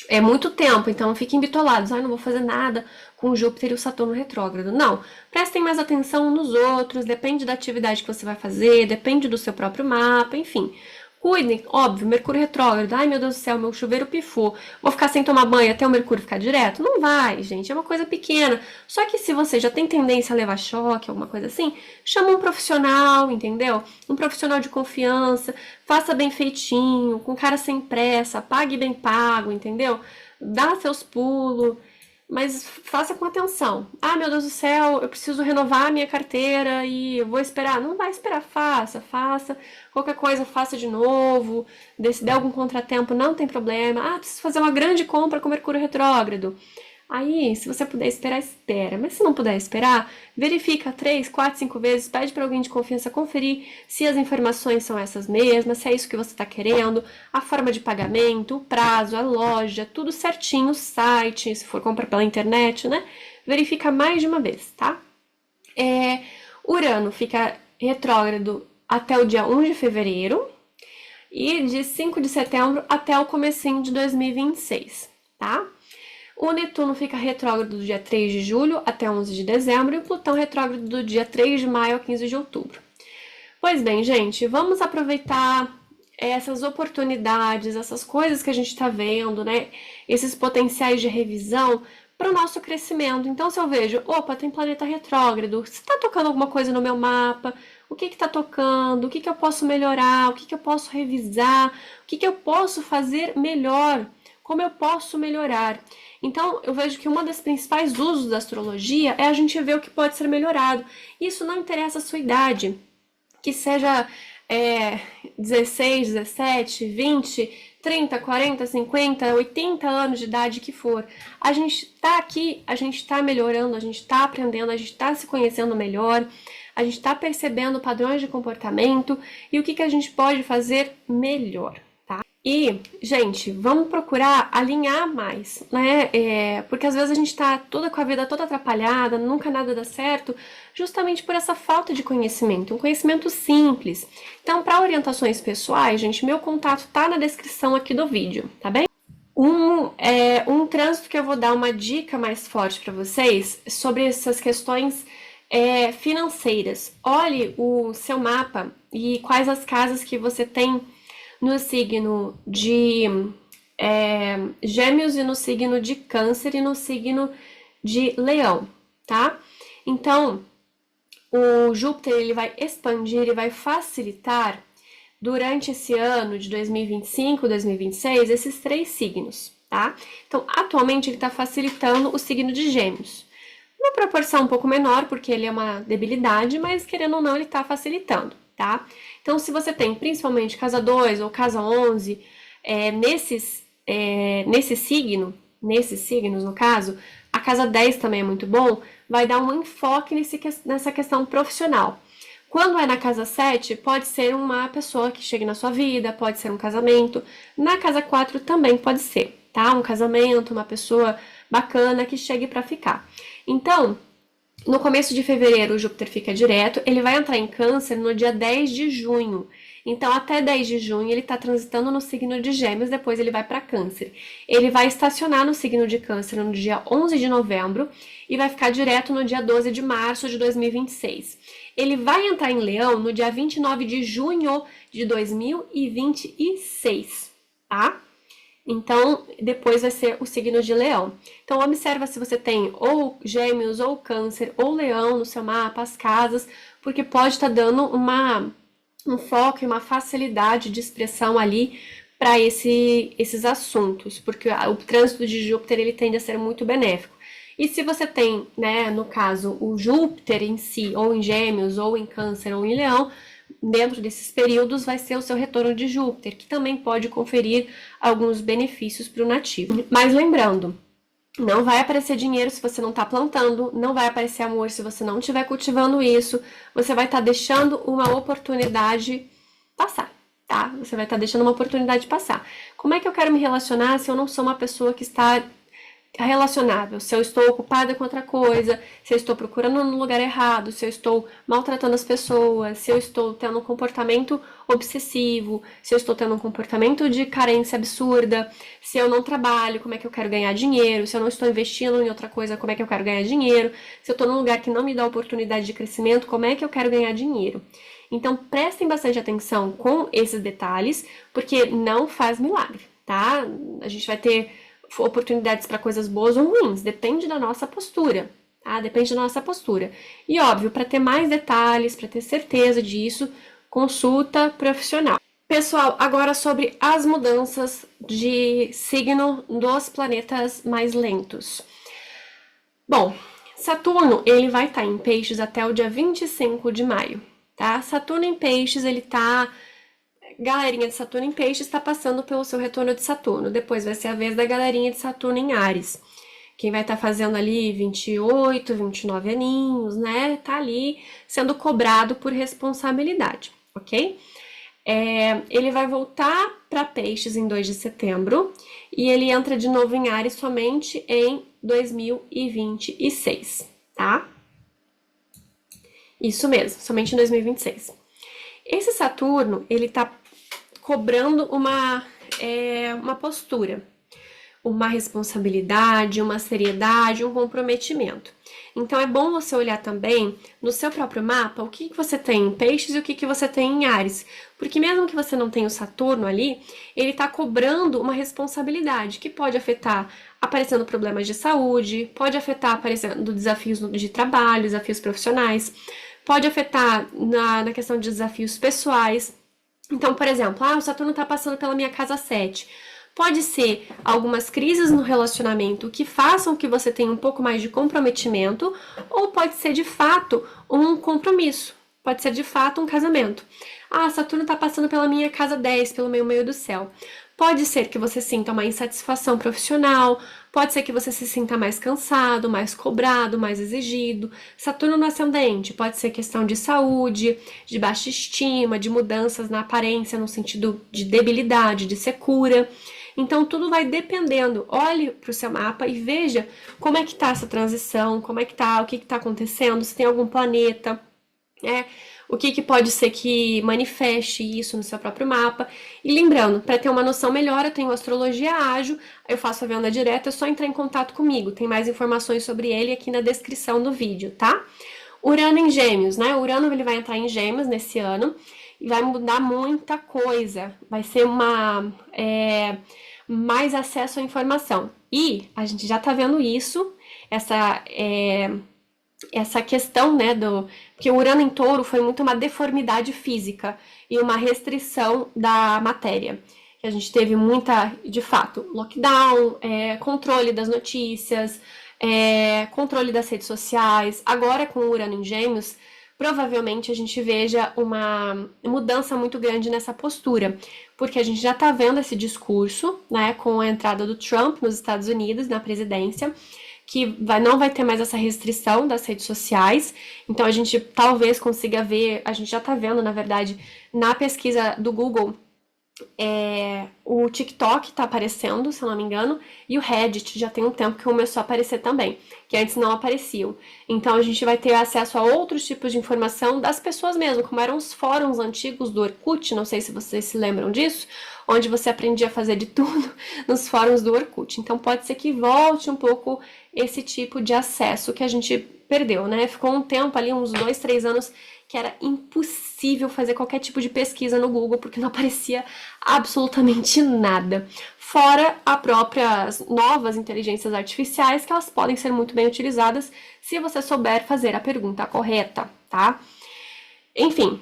É muito tempo, então não fiquem bitolados. Não vou fazer nada com o Júpiter e o Saturno retrógrado. Não, prestem mais atenção nos outros, depende da atividade que você vai fazer, depende do seu próprio mapa, enfim. Cuidem, óbvio, Mercúrio retrógrado, ai meu Deus do céu, meu chuveiro pifou, vou ficar sem tomar banho até o Mercúrio ficar direto? Não vai, gente, é uma coisa pequena. Só que se você já tem tendência a levar choque, alguma coisa assim, chama um profissional, entendeu? Um profissional de confiança, faça bem feitinho, com cara sem pressa, pague bem pago, entendeu? Dá seus pulos, mas faça com atenção. Ah, meu Deus do céu, eu preciso renovar a minha carteira e eu vou esperar. Não vai esperar, faça. Qualquer coisa, faça de novo. Se der algum contratempo, não tem problema. Ah, preciso fazer uma grande compra com Mercúrio retrógrado. Aí, se você puder esperar, espera. Mas se não puder esperar, verifica 3, 4, 5 vezes, pede para alguém de confiança conferir se as informações são essas mesmas, se é isso que você está querendo, a forma de pagamento, o prazo, a loja, tudo certinho, o site, se for compra pela internet, né? Verifica mais de uma vez, tá? Urano fica retrógrado até o dia 1 de fevereiro e de 5 de setembro até o comecinho de 2026, tá? O Netuno fica retrógrado do dia 3 de julho até 11 de dezembro e o Plutão retrógrado do dia 3 de maio a 15 de outubro. Pois bem, gente, vamos aproveitar essas oportunidades, essas coisas que a gente está vendo, né? Esses potenciais de revisão para o nosso crescimento. Então, se eu vejo, opa, tem planeta retrógrado, se está tocando alguma coisa no meu mapa, O que está tocando, o que eu posso melhorar, o que eu posso revisar, o que eu posso fazer melhor, como eu posso melhorar. Então, eu vejo que uma das principais usos da astrologia é a gente ver o que pode ser melhorado. Isso não interessa a sua idade, que seja 16, 17, 20, 30, 40, 50, 80 anos de idade que for. A gente tá aqui, a gente tá melhorando, a gente tá aprendendo, a gente tá se conhecendo melhor, a gente tá percebendo padrões de comportamento e o que a gente pode fazer melhor. E, gente, vamos procurar alinhar mais, né? Porque às vezes a gente tá toda com a vida toda atrapalhada, nunca nada dá certo, justamente por essa falta de conhecimento, um conhecimento simples. Então, para orientações pessoais, gente, meu contato tá na descrição aqui do vídeo, tá bem? Um trânsito que eu vou dar uma dica mais forte para vocês sobre essas questões financeiras. Olhe o seu mapa e quais as casas que você tem no signo de Gêmeos e no signo de Câncer e no signo de Leão, tá? Então, o Júpiter ele vai expandir, ele vai facilitar durante esse ano de 2025, 2026, esses 3 signos, tá? Então, atualmente ele está facilitando o signo de Gêmeos. Uma proporção um pouco menor, porque ele é uma debilidade, mas querendo ou não, ele está facilitando, tá? Então, se você tem principalmente casa 2 ou casa 11, nesses signos, no caso, a casa 10 também é muito bom, vai dar um enfoque nessa questão profissional. Quando é na casa 7, pode ser uma pessoa que chegue na sua vida, pode ser um casamento. Na casa 4 também pode ser, tá? Um casamento, uma pessoa bacana que chegue para ficar. Então, no começo de fevereiro, o Júpiter fica direto, ele vai entrar em Câncer no dia 10 de junho. Então, até 10 de junho, ele está transitando no signo de Gêmeos, depois ele vai para Câncer. Ele vai estacionar no signo de Câncer no dia 11 de novembro e vai ficar direto no dia 12 de março de 2026. Ele vai entrar em Leão no dia 29 de junho de 2026, tá? Então, depois vai ser o signo de Leão. Então, observa se você tem ou Gêmeos, ou Câncer, ou Leão no seu mapa, as casas, porque pode estar dando um foco e uma facilidade de expressão ali para esses assuntos, porque o trânsito de Júpiter ele tende a ser muito benéfico. E se você tem, né, no caso, o Júpiter em si, ou em Gêmeos, ou em Câncer, ou em Leão, dentro desses períodos vai ser o seu retorno de Júpiter, que também pode conferir alguns benefícios para o nativo. Mas lembrando, não vai aparecer dinheiro se você não está plantando, não vai aparecer amor se você não estiver cultivando isso, você vai estar deixando uma oportunidade passar, tá? Você vai estar deixando uma oportunidade passar. Como é que eu quero me relacionar se eu não sou uma pessoa que está relacionável, se eu estou ocupada com outra coisa, se eu estou procurando no lugar errado, se eu estou maltratando as pessoas, se eu estou tendo um comportamento obsessivo, se eu estou tendo um comportamento de carência absurda, se eu não trabalho, como é que eu quero ganhar dinheiro, se eu não estou investindo em outra coisa, como é que eu quero ganhar dinheiro, se eu estou num lugar que não me dá oportunidade de crescimento, como é que eu quero ganhar dinheiro. Então prestem bastante atenção com esses detalhes, porque não faz milagre, tá? A gente vai ter oportunidades para coisas boas ou ruins, depende da nossa postura, tá? Depende da nossa postura. E óbvio, para ter mais detalhes, para ter certeza disso, consulta profissional. Pessoal, agora sobre as mudanças de signo dos planetas mais lentos. Bom, Saturno, ele vai estar em Peixes até o dia 25 de maio, tá? Saturno em Peixes, ele tá... Galerinha de Saturno em Peixes está passando pelo seu retorno de Saturno. Depois vai ser a vez da galerinha de Saturno em Áries. Quem vai estar fazendo ali 28, 29 aninhos, né? Tá ali sendo cobrado por responsabilidade, ok? Ele vai voltar para Peixes em 2 de setembro e ele entra de novo em Áries somente em 2026, tá? Isso mesmo, somente em 2026. Esse Saturno, ele tá cobrando uma postura, uma responsabilidade, uma seriedade, um comprometimento. Então é bom você olhar também no seu próprio mapa o que você tem em Peixes e o que você tem em Áries, porque mesmo que você não tenha o Saturno ali, ele está cobrando uma responsabilidade que pode afetar aparecendo problemas de saúde, pode afetar aparecendo desafios de trabalho, desafios profissionais. Pode afetar na questão de desafios pessoais. Então, por exemplo, o Saturno está passando pela minha casa 7. Pode ser algumas crises no relacionamento que façam que você tenha um pouco mais de comprometimento, ou pode ser de fato um compromisso, pode ser de fato um casamento. Saturno está passando pela minha casa 10, pelo meu meio do céu. Pode ser que você sinta uma insatisfação profissional, pode ser que você se sinta mais cansado, mais cobrado, mais exigido. Saturno no ascendente pode ser questão de saúde, de baixa estima, de mudanças na aparência, no sentido de debilidade, de secura. Então, tudo vai dependendo. Olhe para o seu mapa e veja como é que está essa transição, como é que está, o que está acontecendo, se tem algum planeta, o que pode ser que manifeste isso no seu próprio mapa. E lembrando, para ter uma noção melhor, eu tenho Astrologia Ágil, eu faço a venda direta, é só entrar em contato comigo. Tem mais informações sobre ele aqui na descrição do vídeo, tá? Urano em Gêmeos, né? O Urano ele vai entrar em Gêmeos nesse ano e vai mudar muita coisa. Vai ser mais acesso à informação. E a gente já tá vendo isso, essa questão, né, porque o Urano em Touro foi muito uma deformidade física e uma restrição da matéria. A gente teve muita, de fato, lockdown, controle das notícias, controle das redes sociais. Agora, com o Urano em Gêmeos, provavelmente a gente veja uma mudança muito grande nessa postura, porque a gente já está vendo esse discurso, né, com a entrada do Trump nos Estados Unidos na presidência, que não vai ter mais essa restrição das redes sociais. Então a gente talvez consiga ver, a gente já está vendo, na verdade, na pesquisa do Google, o TikTok está aparecendo, se eu não me engano, e o Reddit já tem um tempo que começou a aparecer também, que antes não apareciam. Então a gente vai ter acesso a outros tipos de informação das pessoas mesmo, como eram os fóruns antigos do Orkut, não sei se vocês se lembram disso, onde você aprendia a fazer de tudo nos fóruns do Orkut. Então pode ser que volte um pouco esse tipo de acesso que a gente perdeu, né? Ficou um tempo ali, uns 2, 3 anos, que era impossível fazer qualquer tipo de pesquisa no Google, porque não aparecia absolutamente nada. Fora as próprias novas inteligências artificiais, que elas podem ser muito bem utilizadas se você souber fazer a pergunta correta, tá? Enfim,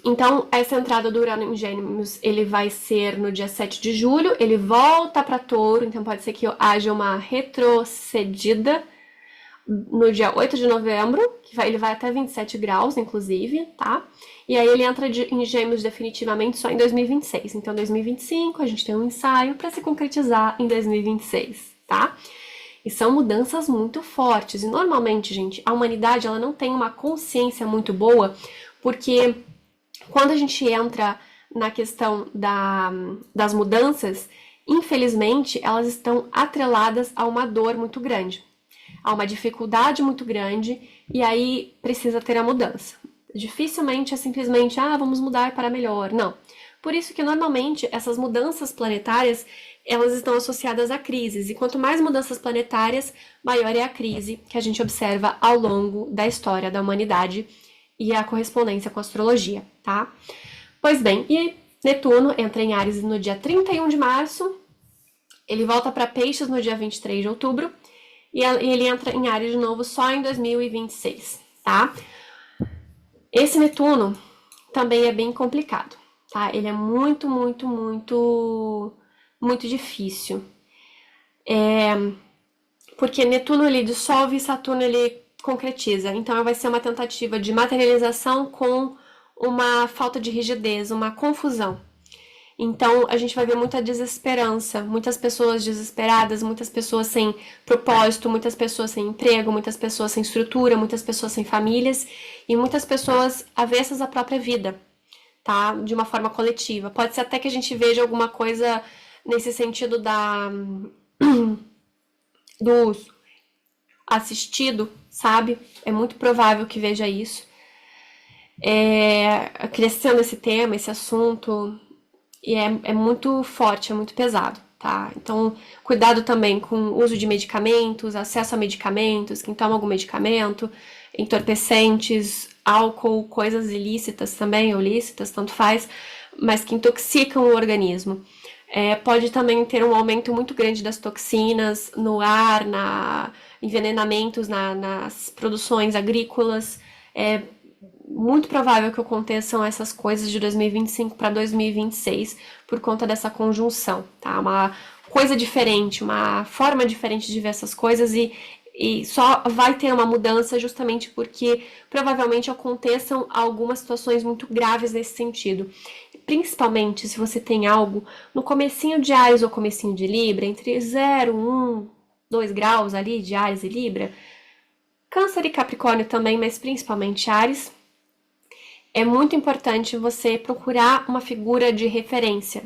então essa entrada do Urano em Gêmeos, ele vai ser no dia 7 de julho, ele volta para Touro, então pode ser que haja uma retrocedida no dia 8 de novembro, ele vai até 27 graus, inclusive, tá? E aí ele entra em Gêmeos definitivamente só em 2026. Então, 2025, a gente tem um ensaio para se concretizar em 2026, tá? E são mudanças muito fortes. E normalmente, gente, a humanidade ela não tem uma consciência muito boa, porque quando a gente entra na questão das mudanças, infelizmente, elas estão atreladas a uma dor muito grande. Há uma dificuldade muito grande e aí precisa ter a mudança. Dificilmente é simplesmente, vamos mudar para melhor. Não. Por isso que normalmente essas mudanças planetárias, elas estão associadas a crises. E quanto mais mudanças planetárias, maior é a crise que a gente observa ao longo da história da humanidade e a correspondência com a astrologia, tá? Pois bem, e Netuno entra em Áries no dia 31 de março, ele volta para Peixes no dia 23 de outubro, e ele entra em Áries de novo só em 2026, tá? Esse Netuno também é bem complicado, tá? Ele é muito, muito, muito, muito difícil. Porque Netuno ele dissolve e Saturno ele concretiza. Então vai ser uma tentativa de materialização com uma falta de rigidez, uma confusão. Então, a gente vai ver muita desesperança, muitas pessoas desesperadas, muitas pessoas sem propósito, muitas pessoas sem emprego, muitas pessoas sem estrutura, muitas pessoas sem famílias e muitas pessoas avessas à própria vida, tá? De uma forma coletiva. Pode ser até que a gente veja alguma coisa nesse sentido do assistido, sabe? É muito provável que veja isso. Crescendo esse tema, esse assunto... E é muito forte, é muito pesado, tá? Então, cuidado também com o uso de medicamentos, acesso a medicamentos, quem toma algum medicamento, entorpecentes, álcool, coisas ilícitas também, ou lícitas, tanto faz, mas que intoxicam o organismo. Pode também ter um aumento muito grande das toxinas no ar, envenenamentos nas produções agrícolas, muito provável que aconteçam essas coisas de 2025 para 2026 por conta dessa conjunção, tá? Uma coisa diferente, uma forma diferente de ver essas coisas e só vai ter uma mudança justamente porque provavelmente aconteçam algumas situações muito graves nesse sentido. Principalmente se você tem algo no comecinho de Áries ou comecinho de Libra, entre 0, 1, 2 graus ali de Áries e Libra, Câncer e Capricórnio também, mas principalmente Áries, é muito importante você procurar uma figura de referência.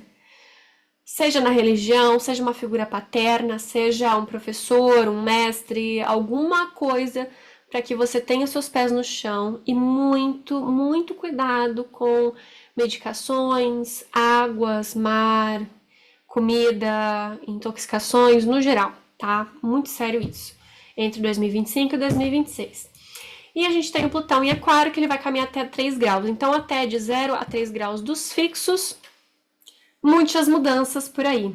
Seja na religião, seja uma figura paterna, seja um professor, um mestre, alguma coisa para que você tenha seus pés no chão e muito cuidado com medicações, águas, mar, comida, intoxicações no geral, tá? Muito sério isso. Entre 2025 e 2026. E a gente tem o Plutão em Aquário, que ele vai caminhar até 3 graus. Então, até de 0 a 3 graus dos fixos, muitas mudanças por aí.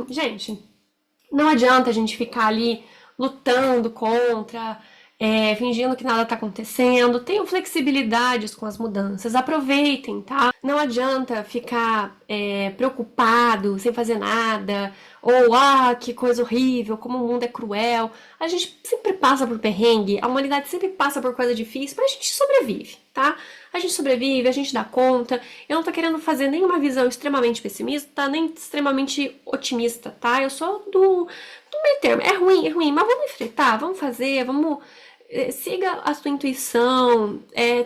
Gente, não adianta a gente ficar ali lutando contra, fingindo que nada tá acontecendo. Tenham flexibilidades com as mudanças, aproveitem, tá? Não adianta ficar preocupado, sem fazer nada, ou que coisa horrível, como o mundo é cruel. A gente sempre passa por perrengue, a humanidade sempre passa por coisa difícil, mas a gente sobrevive, tá? A gente sobrevive, a gente dá conta. Eu não tô querendo fazer nenhuma visão extremamente pessimista, nem extremamente otimista, tá? Eu sou do meio termo. É ruim, mas vamos enfrentar, vamos fazer, vamos. Siga a sua intuição,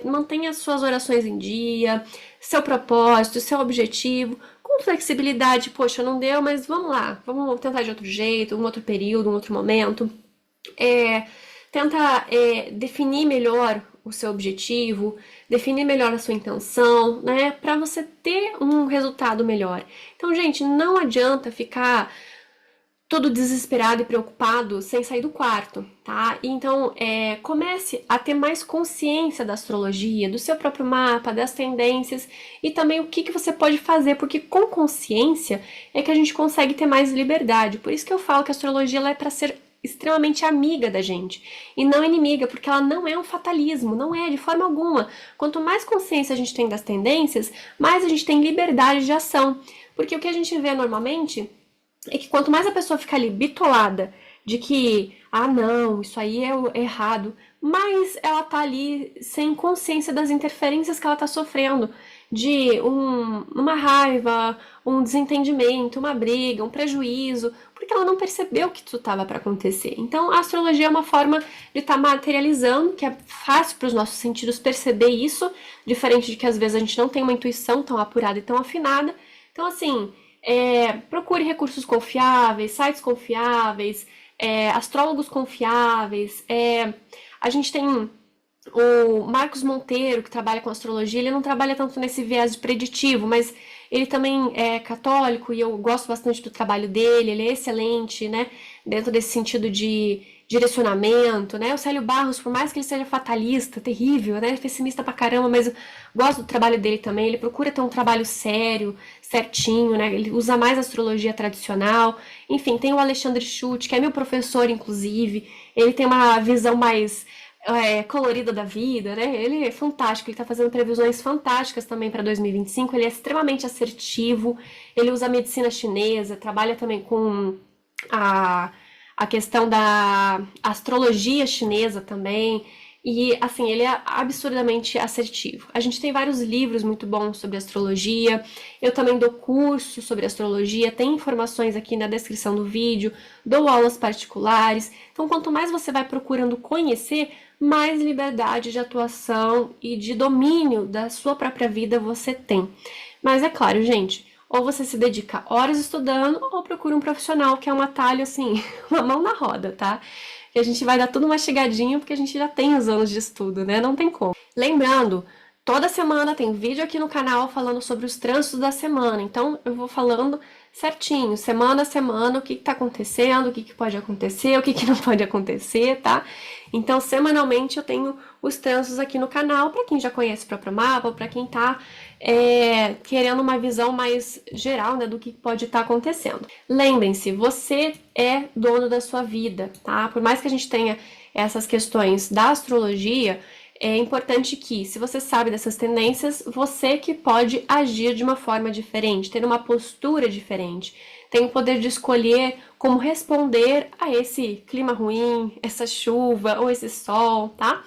mantenha as suas orações em dia, seu propósito, seu objetivo, com flexibilidade. Poxa, não deu, mas vamos lá, vamos tentar de outro jeito, um outro período, um outro momento. Tenta definir melhor o seu objetivo, definir melhor a sua intenção, né, para você ter um resultado melhor. Então, gente, não adianta ficar todo desesperado e preocupado sem sair do quarto, tá? Então, comece a ter mais consciência da astrologia, do seu próprio mapa, das tendências e também o que você pode fazer, porque com consciência é que a gente consegue ter mais liberdade. Por isso que eu falo que a astrologia ela é para ser extremamente amiga da gente e não inimiga, porque ela não é um fatalismo, não é de forma alguma. Quanto mais consciência a gente tem das tendências, mais a gente tem liberdade de ação, porque o que a gente vê normalmente é que quanto mais a pessoa fica ali bitolada de que, não, isso aí é errado, mais ela tá ali sem consciência das interferências que ela tá sofrendo, de uma raiva, um desentendimento, uma briga, um prejuízo, porque ela não percebeu que isso estava para acontecer. Então, a astrologia é uma forma de estar materializando, que é fácil para os nossos sentidos perceber isso, diferente de que às vezes a gente não tem uma intuição tão apurada e tão afinada. Então, assim, procure recursos confiáveis, sites confiáveis, astrólogos confiáveis. A gente tem o Marcos Monteiro, que trabalha com astrologia, ele não trabalha tanto nesse viés de preditivo, mas ele também é católico e eu gosto bastante do trabalho dele, ele é excelente, né, dentro desse sentido de direcionamento, né, o Célio Barros, por mais que ele seja fatalista, terrível, né, pessimista pra caramba, mas eu gosto do trabalho dele também, ele procura ter um trabalho sério, certinho, né, ele usa mais astrologia tradicional, enfim, tem o Alexandre Schutt, que é meu professor, inclusive, ele tem uma visão mais colorida da vida, né? Ele é fantástico, ele tá fazendo previsões fantásticas também para 2025, ele é extremamente assertivo, ele usa a medicina chinesa, trabalha também com a questão da astrologia chinesa também, e assim, ele é absurdamente assertivo. A gente tem vários livros muito bons sobre astrologia, eu também dou curso sobre astrologia, tem informações aqui na descrição do vídeo, dou aulas particulares, então quanto mais você vai procurando conhecer, mais liberdade de atuação e de domínio da sua própria vida você tem. Mas é claro, gente, ou você se dedica horas estudando ou procura um profissional, que é um atalho, assim, uma mão na roda, tá? Que a gente vai dar tudo mastigadinho porque a gente já tem os anos de estudo, né? Não tem como. Lembrando, toda semana tem vídeo aqui no canal falando sobre os trânsitos da semana, então eu vou falando certinho, semana a semana, o que tá acontecendo, o que pode acontecer, o que não pode acontecer, tá? Então, semanalmente eu tenho os trânsitos aqui no canal, para quem já conhece o próprio mapa, para quem tá querendo uma visão mais geral, né, do que pode estar acontecendo. Lembrem-se, você é dono da sua vida, tá? Por mais que a gente tenha essas questões da astrologia, É importante que, se você sabe dessas tendências, você que pode agir de uma forma diferente, ter uma postura diferente, tem o poder de escolher como responder a esse clima ruim, essa chuva ou esse sol, tá?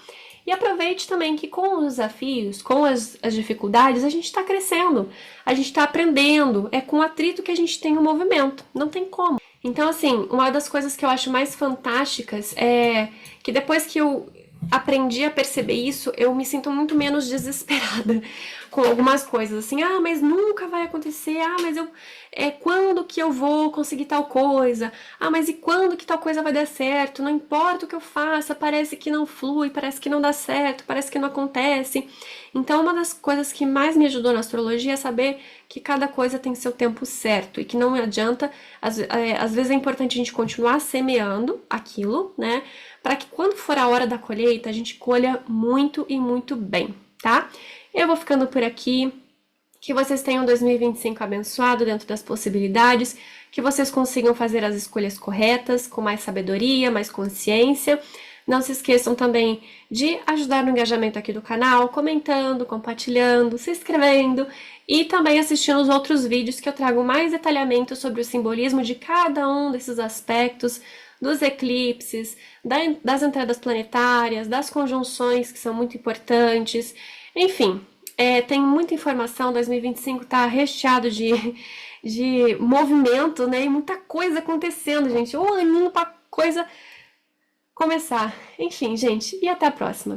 E aproveite também que com os desafios, com as dificuldades, a gente está crescendo, a gente está aprendendo, é com o atrito que a gente tem o movimento, não tem como. Então, assim, uma das coisas que eu acho mais fantásticas é que depois que eu aprendi a perceber isso, eu me sinto muito menos desesperada com algumas coisas, assim, ah, mas nunca vai acontecer, ah, mas quando que eu vou conseguir tal coisa, ah, mas e quando que tal coisa vai dar certo, não importa o que eu faça, parece que não flui, parece que não dá certo, parece que não acontece. Então, uma das coisas que mais me ajudou na astrologia é saber que cada coisa tem seu tempo certo e que não adianta, às vezes é importante a gente continuar semeando aquilo, né, para que quando for a hora da colheita, a gente colha muito e muito bem, tá? Eu vou ficando por aqui. Que vocês tenham 2025 abençoado dentro das possibilidades, que vocês consigam fazer as escolhas corretas, com mais sabedoria, mais consciência. Não se esqueçam também de ajudar no engajamento aqui do canal, comentando, compartilhando, se inscrevendo e também assistindo os outros vídeos que eu trago mais detalhamento sobre o simbolismo de cada um desses aspectos, dos eclipses, das entradas planetárias, das conjunções que são muito importantes, enfim. Tem muita informação, 2025 tá recheado de movimento, né? E muita coisa acontecendo, gente. Um aninho pra coisa começar. Enfim, gente, e até a próxima.